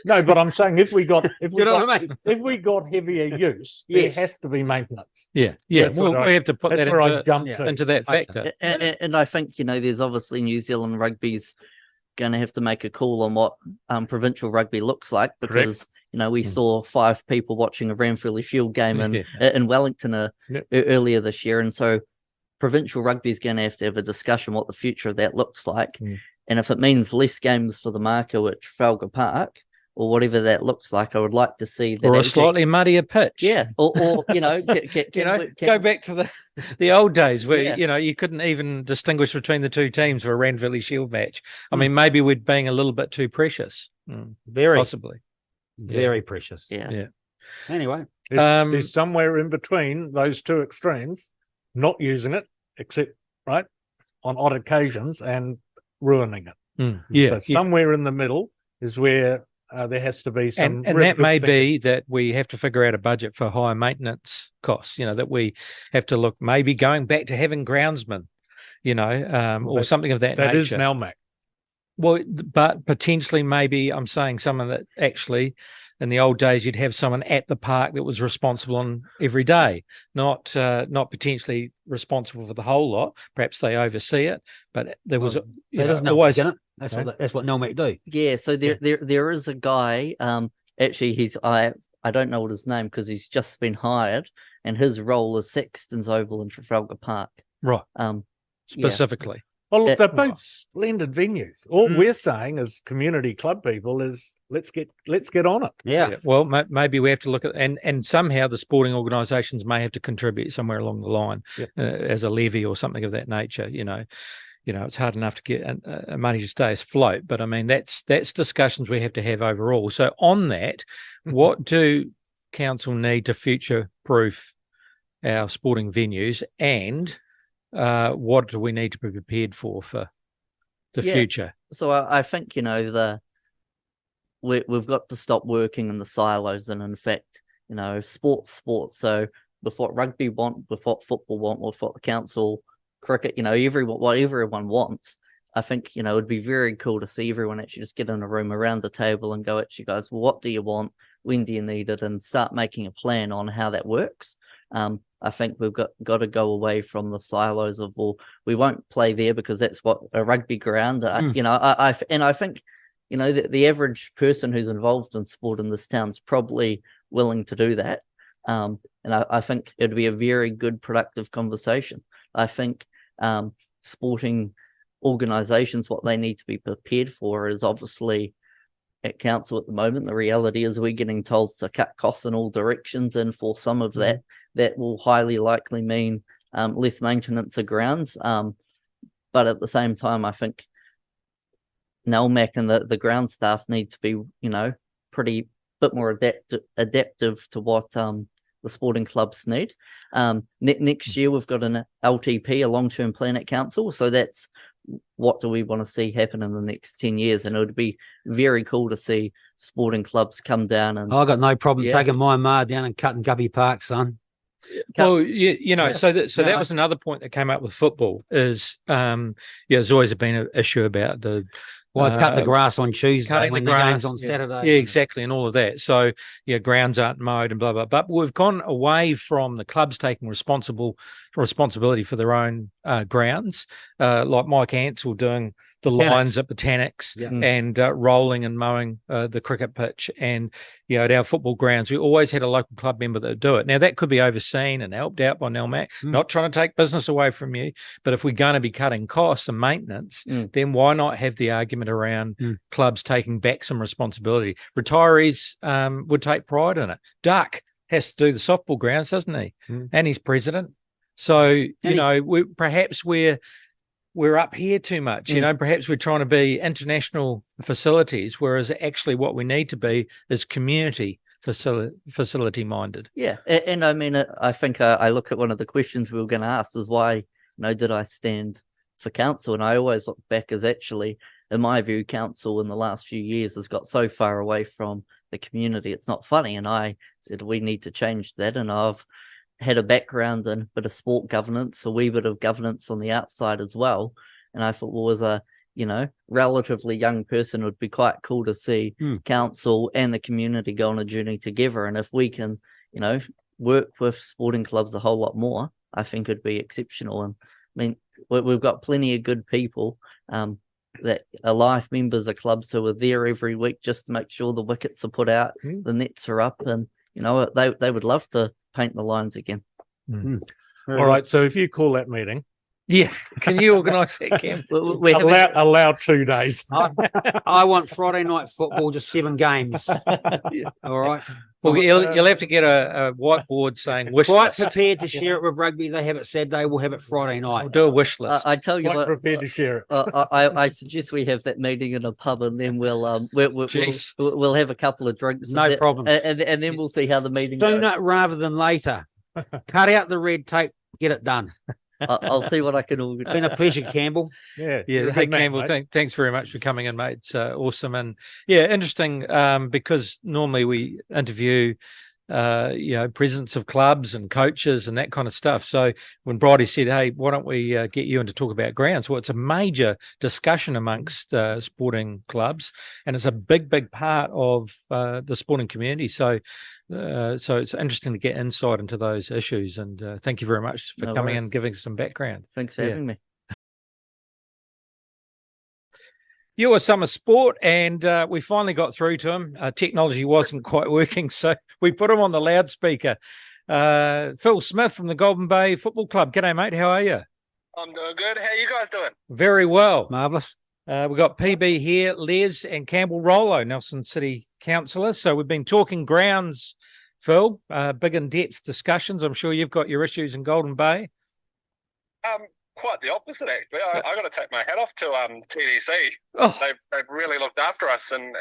No, but I'm saying if we got what I mean? if we got heavier use, Yes. there has to be maintenance. Yeah. That's Well, what we have to put That's that where I into, jumped yeah. to. into that factor. And I think, there's obviously New Zealand rugby's going to have to make a call on what provincial rugby looks like, because, we saw 5 people watching a Ranfurly Shield game in Wellington earlier this year. And so provincial rugby is going to have a discussion what the future of that looks like. And if it means less games for the Marco at Trafalgar Park, or whatever that looks like, I would like to see that. Or a actually- slightly muddier pitch. Yeah. Or Go back to the old days where you couldn't even distinguish between the 2 teams for a Ranfurly Shield match. I mean, maybe we're being a little bit too precious, Very, possibly. very precious. Yeah. Anyway, There's somewhere in between those 2 extremes, not using it except on odd occasions and ruining it. Yeah. So somewhere in the middle is where there has to be some, and that may be that we have to figure out a budget for higher maintenance costs. That we have to look maybe going back to having groundsmen, or something of that that nature. is Melmac. Well, but potentially maybe I'm saying someone that actually in the old days you'd have someone at the park that was responsible on every day, not potentially responsible for the whole lot. Perhaps they oversee it, but there was that is always. Nelmac, isn't it? That's what Nelmac do. Yeah, so there is a guy. Actually, I don't know what his name, because he's just been hired, and his role is Sexton's Oval in Trafalgar Park. Right. Yeah. Specifically. Well, look, Yeah. they're both splendid venues. All we're saying as community club people is let's get on it. Yeah. Well, maybe we have to look at and somehow the sporting organisations may have to contribute somewhere along the line as a levy or something of that nature. It's hard enough to get money to stay afloat, but I mean that's discussions we have to have overall. So on that, what do council need to future-proof our sporting venues, and what do we need to be prepared for the future? So I think we've got to stop working in the silos, and in fact, sports. So with what rugby want, with what football want, with what the council, cricket, what everyone wants. I think it'd be very cool to see everyone actually just get in a room around the table and go, actually, guys, well, what do you want? When do you need it? And start making a plan on how that works. I think we've got to go away from the silos of, well, we won't play there because that's what a rugby ground. I think the average person who's involved in sport in this town is probably willing to do that. And I think it'd be a very good, productive conversation. I think sporting organisations, what they need to be prepared for is obviously at council at the moment. The reality is we're getting told to cut costs in all directions, and for some of that will highly likely mean less maintenance of grounds. But at the same time, I think Nelmac and the ground staff need to be, pretty bit more adaptive to what the sporting clubs need. Next year we've got an LTP, a long-term plan at council, so that's what do we want to see happen in the next 10 years? And it would be very cool to see sporting clubs come down and I got no problem Yeah. taking my ma down and cutting Guppy Park, son. Well, you know, Yeah. so that Yeah. was another point that came up with football is, there's always been an issue about the Why cut the grass on Tuesday cutting when the the grass game's on Saturday? Yeah, exactly, and all of that. So grounds aren't mowed and blah blah. But we've gone away from the clubs taking responsibility for their own grounds, like Mike Ansell doing the lines at Botanics Yeah. and rolling and mowing the cricket pitch. And at our football grounds, we always had a local club member that would do it. Now that could be overseen and helped out by Nelmac. Not trying to take business away from you, but if we're going to be cutting costs and maintenance, then why not have the argument around clubs taking back some responsibility? Retirees would take pride in it. Duck has to do the softball grounds, doesn't he? And he's president. So we're up here too much. Perhaps we're trying to be international facilities, whereas actually what we need to be is community facility minded. Yeah, and I mean, I think I look at one of the questions we were going to ask is why, did I stand for council? And I always look back as actually, in my view, council in the last few years has got so far away from the community. It's not funny. And I said, we need to change that. And I've had a background in a bit of sport governance, a wee bit of governance on the outside as well. And I thought, well, as a, relatively young person, it would be quite cool to see council and the community go on a journey together. And if we can, work with sporting clubs a whole lot more, I think it'd be exceptional. And I mean, we've got plenty of good people that are life members of clubs who are there every week just to make sure the wickets are put out, the nets are up, and they would love to paint the lines again. All right. So if you call that meeting, can you organise that, Cam? allow 2 days. I want Friday night football, just 7 games. All right. Well, you'll have to get a whiteboard saying wish Quite list. prepared to share it with rugby. They have it Saturday. We'll have it Friday night. We'll do a wish list. I tell you Quite what, prepared to share it. I suggest we have that meeting in a pub, and then we'll have a couple of drinks. No problem. And then we'll see how the meeting goes. Sooner rather than later. Cut out the red tape. Get it done. I'll see what I can organise. Been a pleasure, Campbell. Yeah. Yeah, hey Campbell, thanks very much for coming in, mate. It's awesome and interesting because normally we interview presidents of clubs and coaches and that kind of stuff. So when Bridie said, "Hey, why don't we get you in to talk about grounds?" Well, it's a major discussion amongst sporting clubs, and it's a big part of the sporting community. So it's interesting to get insight into those issues. And thank you very much for coming in and giving us some background. Thanks for having me. You were Summer Sport, and we finally got through to him. Technology wasn't quite working, so we put him on the loudspeaker. Phil Smith from the Golden Bay Football Club. G'day, mate. How are you? I'm doing good. How you guys doing? Very well. Marvellous. We've got PB here, Les and Campbell Rollo, Nelson City Councillor. So we've been talking grounds, Phil, big in-depth discussions. I'm sure you've got your issues in Golden Bay. Quite the opposite, actually. I got to take my hat off to TDC. Oh. They've really looked after us and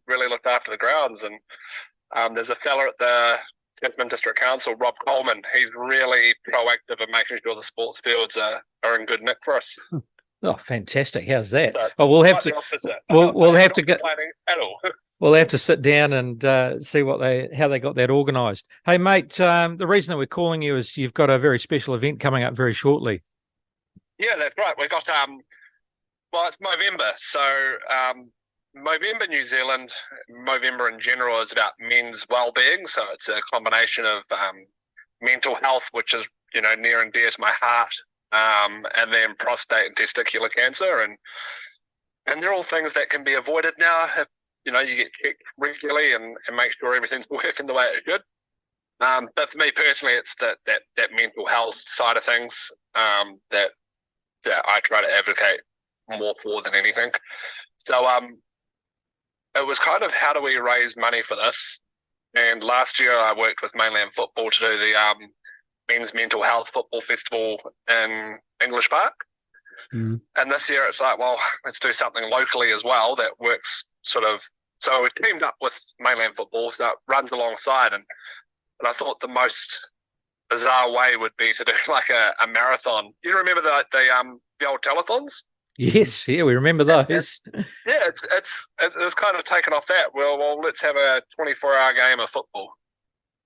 really looked after the grounds. And there's a fella at the Tasman District Council, Rob Coleman. He's really proactive in making sure the sports fields are in good nick for us. Oh, fantastic! How's that? So, well, we'll have quite to. the opposite. We'll have to get get. at all. We'll have to sit down and see how they got that organised. Hey, mate, the reason that we're calling you is you've got a very special event coming up very shortly. Yeah, that's right. We got well, it's Movember, so Movember New Zealand, Movember in general is about men's well-being. So it's a combination of mental health, which is near and dear to my heart, and then prostate and testicular cancer, and they're all things that can be avoided now if you get checked regularly and make sure everything's working the way it should. But for me personally, it's that mental health side of things that I try to advocate more for than anything. So it was kind of, how do we raise money for this? And last year I worked with Mainland Football to do the Men's Mental Health Football Festival in English Park. And this year it's like, well, let's do something locally as well that works sort of. So we teamed up with Mainland Football, so it runs alongside. And I thought the most bizarre way would be to do like a marathon. You remember the old telethons? Yes, yeah, we remember those. Yeah, it's kind of taken off that. Well, let's have a 24-hour game of football.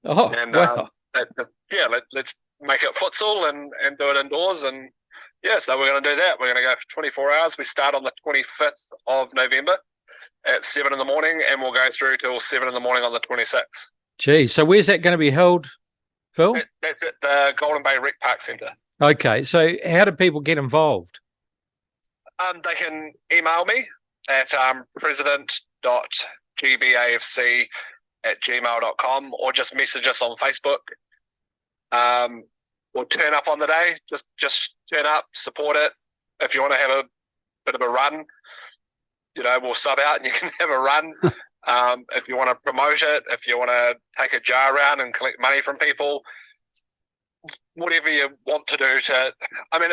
Oh, And wow. let's make it futsal and do it indoors. And yeah, so we're going to do that. We're going to go for 24 hours. We start on the 25th of November at 7 in the morning, and we'll go through till 7 in the morning on the 26th. Gee, so where's that going to be held, Phil? That's at the Golden Bay Rec Park Centre. Okay, so how do people get involved? They can email me at president.gbafc@gmail.com, or just message us on Facebook. Or turn up on the day. Just turn up, support it. If you want to have a bit of a run, we'll sub out and you can have a run. If you want to promote it, if you want to take a jar around and collect money from people, whatever you want to do it's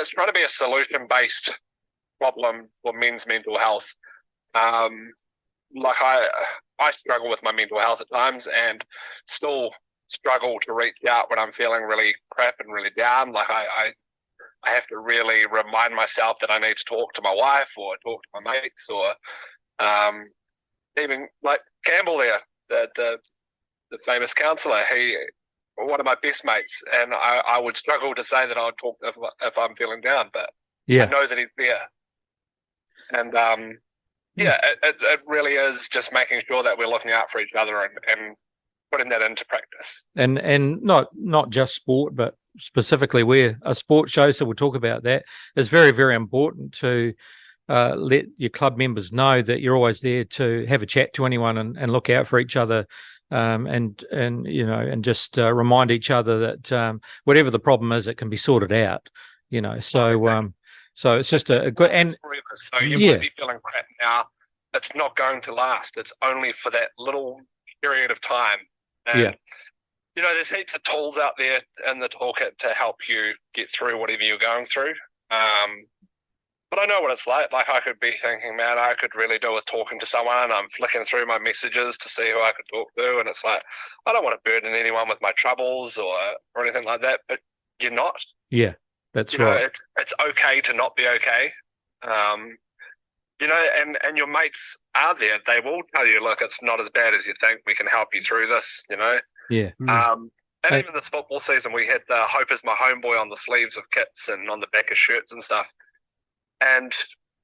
trying to be a solution-based problem for men's mental health. I struggle with my mental health at times and still struggle to reach out when I'm feeling really crap and really down. Like I have to really remind myself that I need to talk to my wife or talk to my mates, or even like Campbell there, the famous counsellor. He, one of my best mates, and I would struggle to say that I would talk if I'm feeling down, but I know that he's there. And it really is just making sure that we're looking out for each other and putting that into practice. And not just sport, but specifically we're a sports show, so we'll talk about that. It's very, very important to let your club members know that you're always there to have a chat to anyone and look out for each other, and just remind each other that whatever the problem is, it can be sorted out. So Exactly. So it's just a good and so you might be feeling crap now. It's not going to last. It's only for that little period of time. And, there's heaps of tools out there in the toolkit to help you get through whatever you're going through. But I know what it's like. Like, I could be thinking, man, I could really do with talking to someone. I'm flicking through my messages to see who I could talk to. And it's like, I don't want to burden anyone with my troubles or anything like that. But you're not. Yeah, that's right. It's okay to not be okay. And your mates are there. They will tell you, look, it's not as bad as you think. We can help you through this, Yeah. And even this football season, we had the Hope is my homeboy on the sleeves of kits and on the back of shirts and stuff. And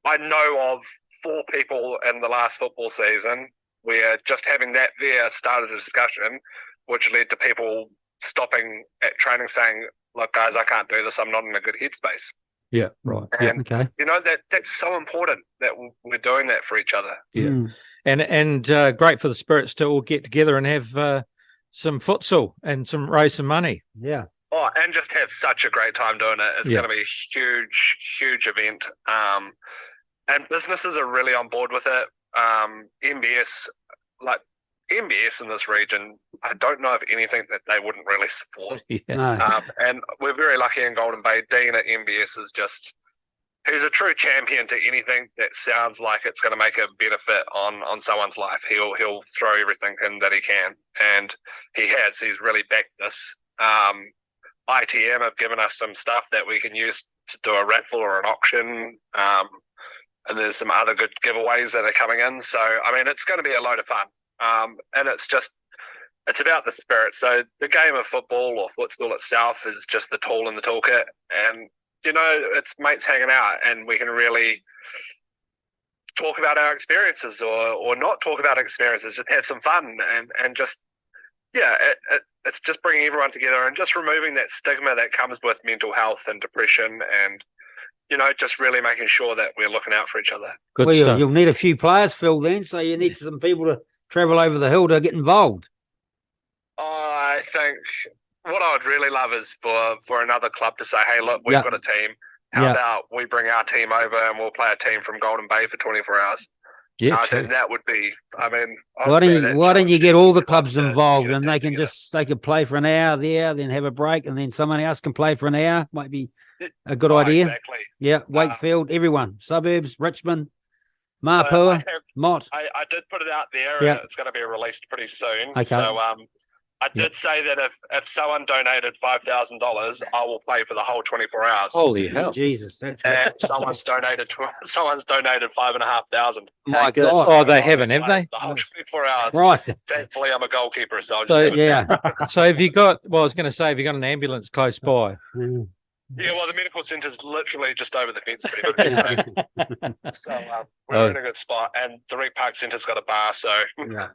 I know of 4 people in the last football season where just having that there started a discussion, which led to people stopping at training saying, look, guys, I can't do this. I'm not in a good headspace. Yeah, right. And, Okay. that's so important that we're doing that for each other. Yeah. And great for the spirits to all get together and have some futsal and raise some money. Yeah. Oh, and just have such a great time doing it. It's going to be a huge, huge event. And businesses are really on board with it. MBS in this region, I don't know of anything that they wouldn't really support. No. And we're very lucky in Golden Bay. Dean at MBS is he's a true champion to anything that sounds like it's going to make a benefit on someone's life. He'll throw everything in that he can, and he has. He's really backed this. ITM have given us some stuff that we can use to do a raffle or an auction, and there's some other good giveaways that are coming in. So, it's going to be a load of fun, and it's about the spirit. So the game of football or futsal itself is just the tool in the toolkit, and it's mates hanging out, and we can really talk about our experiences or not talk about experiences, just have some fun and just, it's just bringing everyone together and just removing that stigma that comes with mental health and depression, and, just really making sure that we're looking out for each other. Good Well, stuff. you'll need a few players, Phil, then, so you need some people to travel over the hill to get involved. I think what I would really love is for another club to say, hey, look, we've got a team. How about we bring our team over and we'll play a team from Golden Bay for 24 hours? Yeah, I think that would be, Why don't you get all the clubs involved, and they can play for an hour there, then have a break, and then someone else can play for an hour? Might be a good idea. Exactly. Yeah, Wakefield, everyone, suburbs, Richmond, Mapua, Mott. I did put it out there, Yeah. and it's going to be released pretty soon. Okay. So I did say that if someone donated $5,000, I will play for the whole 24 hours. Holy hell! Jesus, that's And someone's donated $5,500. my good. God. Oh, they haven't, have they? The whole 24 hours. Right. Thankfully, I'm a goalkeeper, so I'll just So, have it. Yeah. So have you got? Well, I was going to say, have you got an ambulance close by? Mm. Yeah, well, the medical centre's literally just over the fence, pretty much. So we're in a good spot, and the Rec Park Centre's got a bar, so Yeah.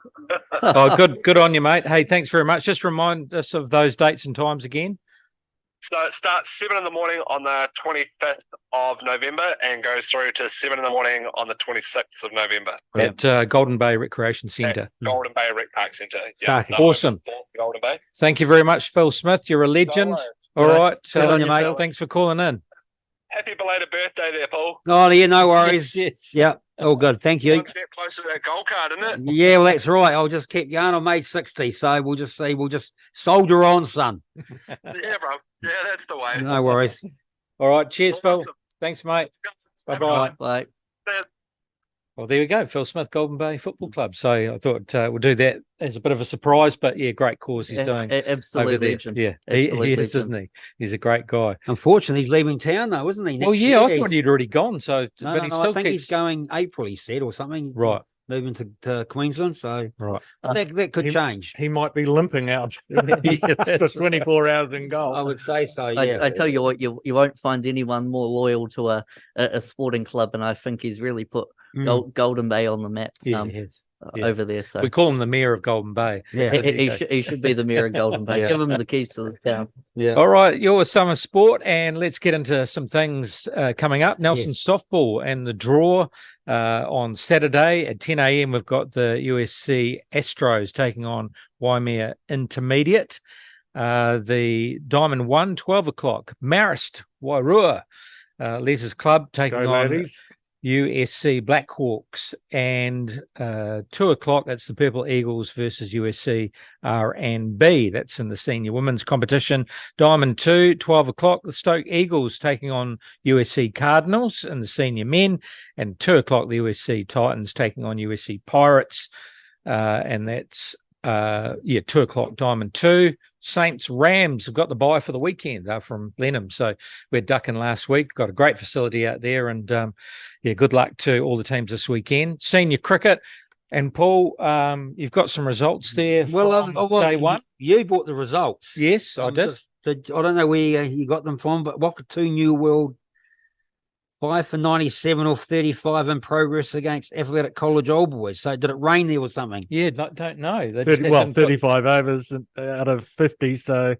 Oh, good on you, mate. Hey, thanks very much. Just remind us of those dates and times again. So it starts 7 in the morning on the 25th of November and goes through to 7 in the morning on the 26th of November. At Golden Bay Recreation Centre. Golden Bay Rec Park Centre. Okay. Awesome. Golden Bay. Thank you very much, Phil Smith. You're a legend. All right. Good on you, mate. Thanks for calling in. Happy belated birthday there, Paul. Oh, yeah, no worries. Yes. Yeah, all good. Thank you. One step closer to that gold card, isn't it? Yeah, well, that's right. I'll just keep going. I made 60, so we'll just see. We'll just soldier on, son. Yeah, bro. Yeah, that's the way. No worries. All right. Cheers, Phil. Awesome. Thanks, mate. Bye Bye-bye. Like, Well, there we go. Phil Smith, Golden Bay Football Club. So I thought we'll do that as a bit of a surprise, but yeah, great cause he's doing over absolutely there. legend. Yeah, Absolute he is, legend. isn't he? He's a great guy. Unfortunately, he's leaving town, though, isn't he? Well, Next yeah, I year. thought he'd already gone. So, No, but he no, still I think keeps he's going April, he said, or something. right. Moving to Queensland, so Right. that could He- change. He might be limping out Yeah, for that's 24 hours in goal. I would say so. Yeah. I tell you what, you won't find anyone more loyal to a sporting club, and I think he's really put Mm. Golden Bay on the map Yeah, he is. Yeah. over there. So We call him the mayor of Golden Bay. Yeah. he should be the mayor of Golden Bay. Yeah. Give him the keys to the town. Yeah. All right, your summer sport, and let's get into some things coming up. Nelson softball and the draw on Saturday at 10 a.m. We've got the USC Astros taking on Waimea Intermediate. The Diamond 1, 12 o'clock. Marist Wairua, Letters Club taking Go, on ladies. USC Blackhawks, and 2 o'clock. That's the Purple Eagles versus USC R&B. That's in the senior women's competition. Diamond 2, 12 o'clock. The Stoke Eagles taking on USC Cardinals in the senior men, and 2 o'clock the USC Titans taking on USC Pirates, and that's 2 o'clock Diamond 2. Saints Rams have got the bye for the weekend. They're from Blenheim, so we're ducking last week. Got a great facility out there, and good luck to all the teams this weekend. Senior cricket, and Paul, you've got some results there. Well, from day one. You bought the results. Yes, I did. I don't know where you got them from, but Wakatu New World 5 for 97 off 35 in progress against Athletic College Old Boys. So did it rain there or something? Yeah, don't know. They just 30, haven't got- 35 overs out of 50. So,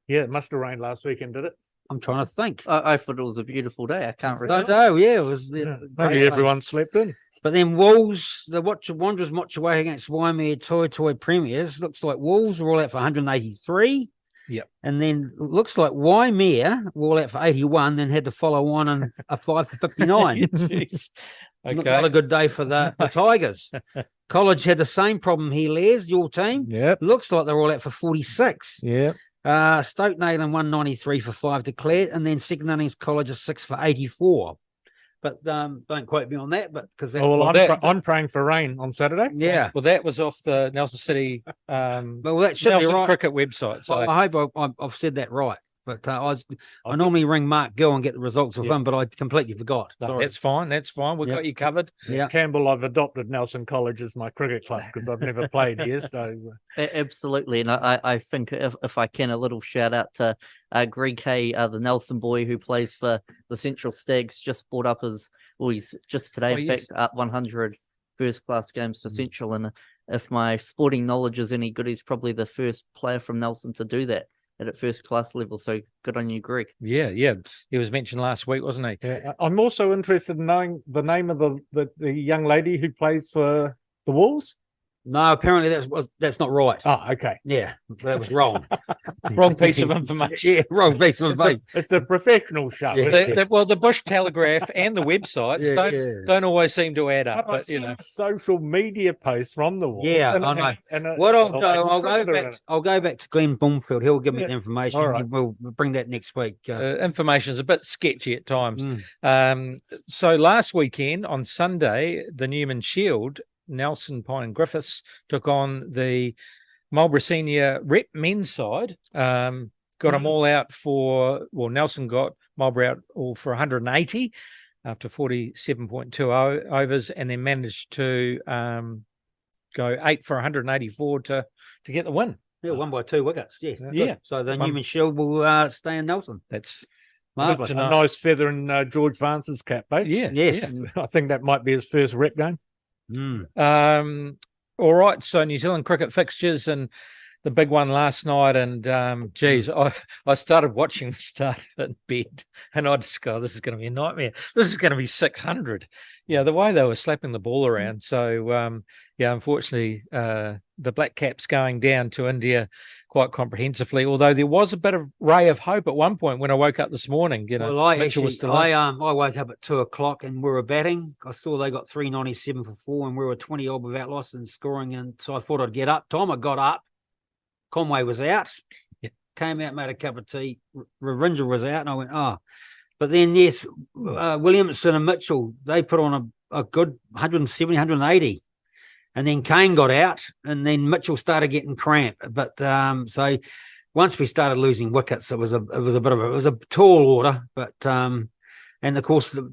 yeah, it must have rained last weekend, did it? I'm trying to think. I thought it was a beautiful day. I can't I remember. don't know. Yeah, it was. Yeah, great maybe day. everyone slept in. But then Wolves, the Wanderers march away against Waimea Toy Premiers. Looks like Wolves are all out for 183. Yep. And then looks like Waimea were all out for 81, then had to follow on and a 5 for 59. Jeez. Not a Okay. good day for the Tigers. College had the same problem here, Les, your team. Yep. Looks like they're all out for 46. Yeah. Stoke Nayland 193 for 5 declared, and then Second Innings College is 6 for 84. But don't quote me on that, but because that's Oh, well, that- I'm praying for rain on Saturday. yeah. Well, that was off the Nelson City Well, that should Nelson be right. cricket website. So Well, I hope I've said that right. But I normally ring Mark Gill and get the results of Yeah. him, but I completely forgot. Sorry. that's fine. That's fine. We've Yep. got you covered. Yeah. Campbell, I've adopted Nelson College as my cricket club because I've never played here. So, Absolutely, and I think if I can, a little shout out to Greg Hay, the Nelson boy who plays for the Central Stags, just brought up he's just today, Oh, in yes. fact, up 100 first class games for Central, and if my sporting knowledge is any good, he's probably the first player from Nelson to do that at first class level. So good on you, Greg. Yeah. He was mentioned last week, wasn't he? yeah, I'm also interested in knowing the name of the young lady who plays for the Wolves. No, apparently that's not right. Oh, okay. Yeah, that was wrong. Wrong piece of information. Yeah, wrong piece of It's information. it's a professional show. Yeah. isn't it? Well, the Bush Telegraph and the websites don't always seem to add up. But I've But you seen know, social media posts from the Wolves. Yeah, and, I know. and What I'll do, like I'll go cricketer in back. it. I'll go back to Glenn Bloomfield. He'll give me Yeah. the information. All right. We'll bring that next week. information is a bit sketchy at times. Mm. So last weekend on Sunday, the Newman Shield, Nelson Pine Griffiths took on the Marlborough Senior rep men's side. Got them all out Nelson got Marlborough out all for 180 after 47.2 overs, and then managed to go 8 for 184 to get the win. Yeah, 1 by 2 wickets. Yeah. Yeah. Good. So the Newman Shield will stay in Nelson. That's Marvellous. good A to know. nice feather in George Vance's cap, eh? Yeah. Yes. I think that might be his first rep game. Mm. All right. So New Zealand cricket fixtures and the big one last night. And I started watching the start in bed, and I just go, this is going to be a nightmare. This is going to be 600. Yeah, the way they were slapping the ball around. So unfortunately, the Black Caps going down to India quite comprehensively. Although there was a bit of ray of hope at one point when I woke up this morning. Well, I Mitchell was actually, still I woke up at 2 o'clock and we were batting. I saw they got 397 for 4 and we were 20 odd without loss and scoring. And so I thought I'd get up. Tom, I got up. Conway was out. Yeah. Came out, made a cup of tea. Ravindra was out, and I went, oh. But then, yes, Williamson and Mitchell, they put on a good 170, 180. And then Kane got out, and then Mitchell started getting cramp. But so once we started losing wickets, it was a tall order. But and of course, it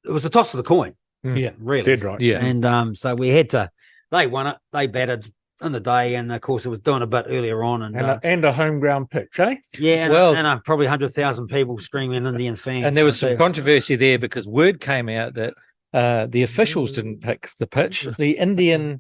was a toss of the coin. Yeah, really. Dead right. Yeah. And so we had to. They won it. They batted in the day, and of course, it was doing a bit earlier on. And a home ground pitch, eh? Yeah, Well- and probably 100,000 people screaming Indian fans. And there was some So- controversy there because word came out that the officials didn't pick the pitch. The Indian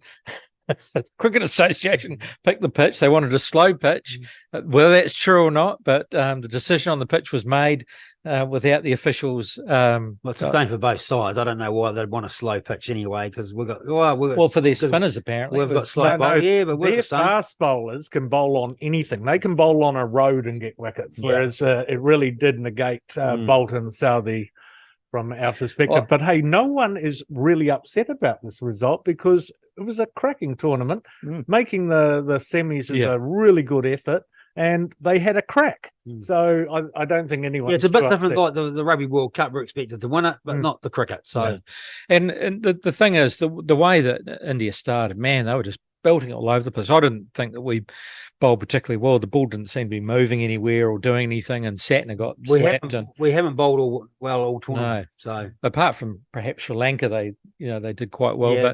Cricket Association picked the pitch. They wanted a slow pitch. Whether that's true or not, but the decision on the pitch was made without the officials. Well, it's the same for both sides. I don't know why they'd want a slow pitch anyway, because we've got for their spinners, apparently. we've got slow No, bowl. Yeah, but we're Their the same. fast bowlers can bowl on anything. They can bowl on a road and get wickets, Yeah. whereas it really did negate Bolton and Southey from our perspective. Well- But hey, no one is really upset about this result because it was a cracking tournament. Making the semis is Yeah. a really good effort, and they had a crack. Mm. So I don't think anyone. Yeah, it's a bit different. Like the Rugby World Cup, we're expected to win it, but not the cricket. So No. And the thing is, the way that India started, man, they were just belting it all over the place. I didn't think that we bowled particularly well. The ball didn't seem to be moving anywhere or doing anything, and Satner got slapped. And we haven't bowled all tournament. no, So apart from perhaps Sri Lanka, they did quite well. yeah,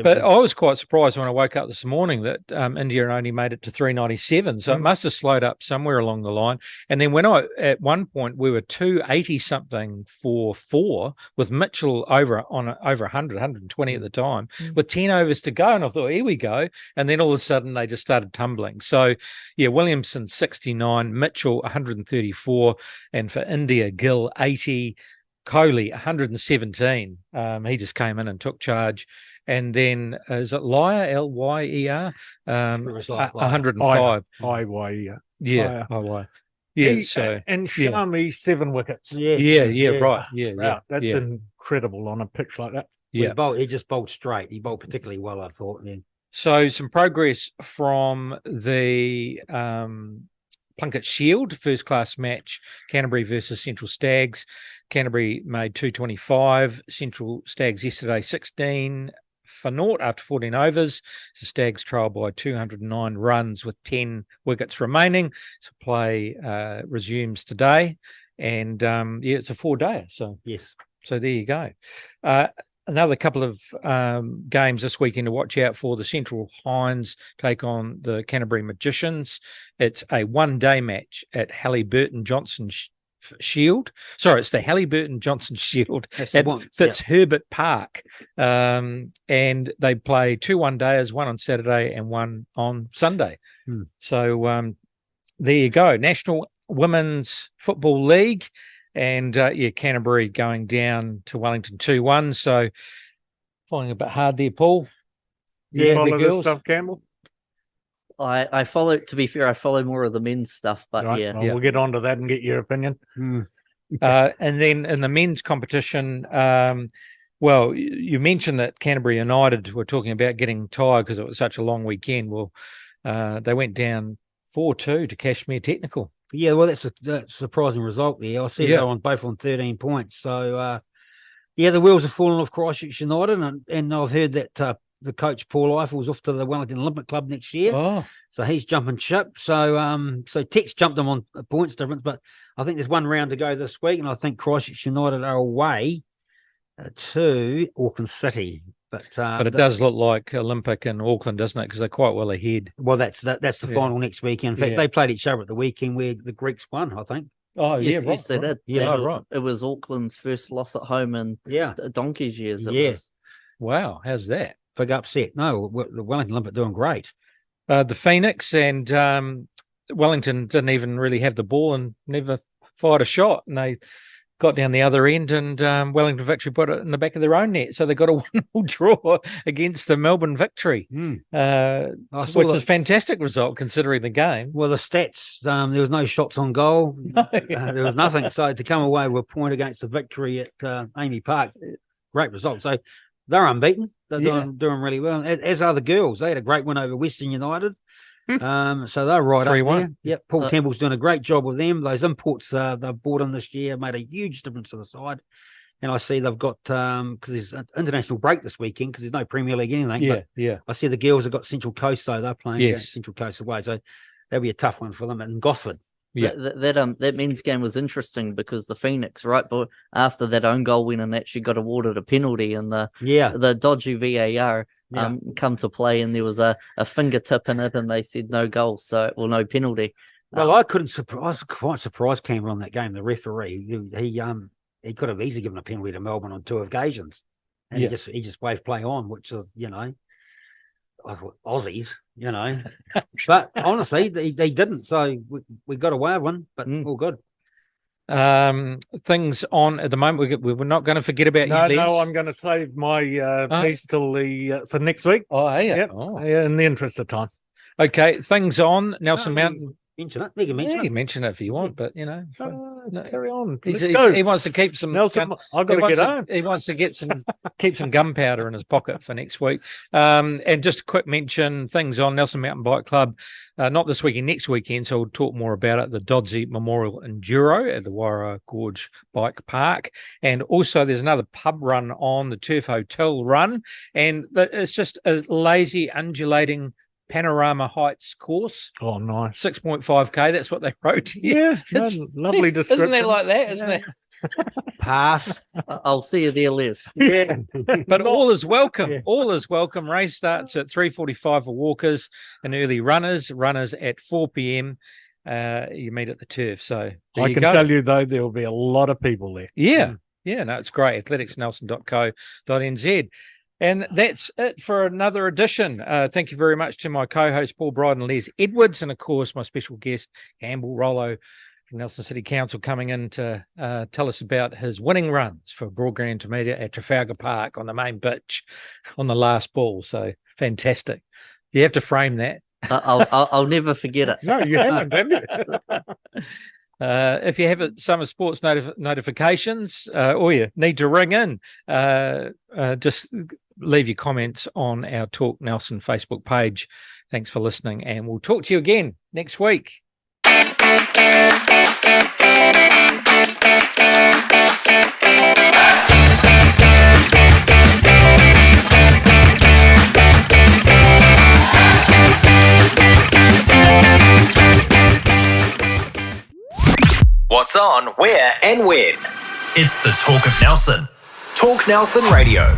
But I was quite surprised when I woke up this morning that India only made it to 397. So it must have slowed up somewhere along the line. And then at one point we were 280 something for 4 with Mitchell over 100, 120 at the time with 10 overs to go. And I thought, here we go. And then all of a sudden they just started tumbling. So yeah, Williamson 69, Mitchell 134, and for India, Gill 80. Kohli 117. He just came in and took charge, and then is it Lyer Lyer? It was like 105. IY. Yeah, yeah. So and Shami 7 wickets. yeah, right. Yeah, Wow, that's yeah. incredible on a pitch like that. Yeah. He just bowled straight. He bowled particularly well, I thought. Yeah. So some progress from the Plunket Shield first class match, Canterbury versus Central Stags. Canterbury made 225. Central Stags yesterday 16 for naught after 14 overs. The Stags trailed by 209 runs with 10 wickets remaining. So play resumes today, and it's a 4-dayer. So Yes. there you go. Another couple of games this weekend to watch out for. The Central Hinds take on the Canterbury Magicians. It's a 1-day match at Halliburton Johnson Shield. Sorry, it's the Halliburton Johnson Shield That's the at one. Fitzherbert Park. And they play 2 1-dayers, one on Saturday and one on Sunday. So there you go. National Women's Football League. And Canterbury going down to Wellington 2-1. So finding it a bit hard there, Paul. You follow the this girls. stuff, Campbell? I follow. To be fair, I follow more of the men's stuff, but Right, yeah. well, we'll get on to that and get your opinion. Mm. And then in the men's competition, you mentioned that Canterbury United were talking about getting tired because it was such a long weekend. Well, they went down 4-2 to Kashmir Technical. Yeah, well, that's a surprising result there. I see Yeah. they're both on 13 points. So, the wheels are falling off Christchurch United, and I've heard that the coach Paul Eiffel's off to the Wellington Olympic Club next year. Oh, So he's jumping ship. So Tex jumped them on a points difference, but I think there's one round to go this week, and I think Christchurch United are away to Auckland City. but it does look like Olympic and Auckland, doesn't it? Because they're quite well ahead. Well, that's the Yeah. final next weekend. In fact, Yeah. they played each other at the weekend where the Greeks won, I think. Oh, Yes, yes, they did. Yeah. Oh, right. It was Auckland's first loss at home in Yeah, Donkey's years. It Yeah. was. Wow, how's that? big upset. No, the Wellington Olympic doing great. The Phoenix and Wellington didn't even really have the ball and never fired a shot, and they got down the other end, and Wellington Victory put it in the back of their own net, so they got a 1-1 draw against the Melbourne Victory, I saw which that. is a fantastic result considering the game. Well, the stats, there was no shots on goal. No. There was nothing. So to come away with a point against the Victory at Amy Park, great result. So they're unbeaten. They're Yeah. doing really well, as are the girls. They had a great win over Western United. So they're right 3-1. up there. Yep, Paul Temple's doing a great job with them. Those imports they've brought in this year made a huge difference to the side. And I see they've got because there's an international break this weekend because there's no Premier League anything. Yeah, But yeah. I see the girls have got Central Coast, so they're playing Yes. against Central Coast away. So that'll be a tough one for them in Gosford. Yeah. That men's game was interesting because the Phoenix, right, but after that own goal win and actually got awarded a penalty, and Yeah, the dodgy VAR Yeah. come to play, and there was a fingertip in it, and they said no goal, no penalty. well, I was quite surprised Campbell on that game. The referee, he could have easily given a penalty to Melbourne on 2 occasions, and Yeah. he just waved play on, which is I thought Aussies, but honestly they didn't. So we got away with one, but all good. Things on at the moment. We're not going to forget about you, Les. No, I'm going to save my piece till for next week. Oh, are you? Yep. Oh. Yeah, in the interest of time. Okay, things on Nelson No, Mountain. Mention it. We can Yeah, mention you it. can mention it if you want, but no. Carry on. He's- Let's he's- go. he wants to keep some. Nelson, I've got he to wants get home. He wants to get keep some gunpowder in his pocket for next week. And just a quick mention, things on Nelson Mountain Bike Club, not this weekend, next weekend. So we'll talk more about it. The Dodsey Memorial Enduro at the Wairau Gorge Bike Park, and also there's another pub run on the Turf Hotel run, and it's just a lazy undulating Panorama Heights course. Oh, nice. 6.5k. That's what they wrote here. Yeah, It's- lovely description. Isn't that like that? Isn't it? Pass. I'll see you there, Les. Yeah, But all is welcome. Yeah. All is welcome. Race starts at 3:45 for walkers and early runners. Runners at 4 p.m. You meet at the turf. So there I you can go. tell you though, there will be a lot of people there. Yeah. Yeah. No, it's great. athleticsnelson.co.nz. And that's it for another edition. Thank you very much to my co-host Paul Bryden and Les Edwards, and of course my special guest Campbell Rollo from Nelson City Council coming in to tell us about his winning runs for Broadgreen Intermediate at Trafalgar Park on the main pitch on the last ball. So fantastic. You have to frame that. I'll never forget it. No, you haven't, have you? If you have summer sports notifications or you need to ring in, just leave your comments on our Talk Nelson Facebook page. Thanks for listening, and we'll talk to you again next week. What's on, where, and when. It's the Talk of Nelson. Talk Nelson Radio.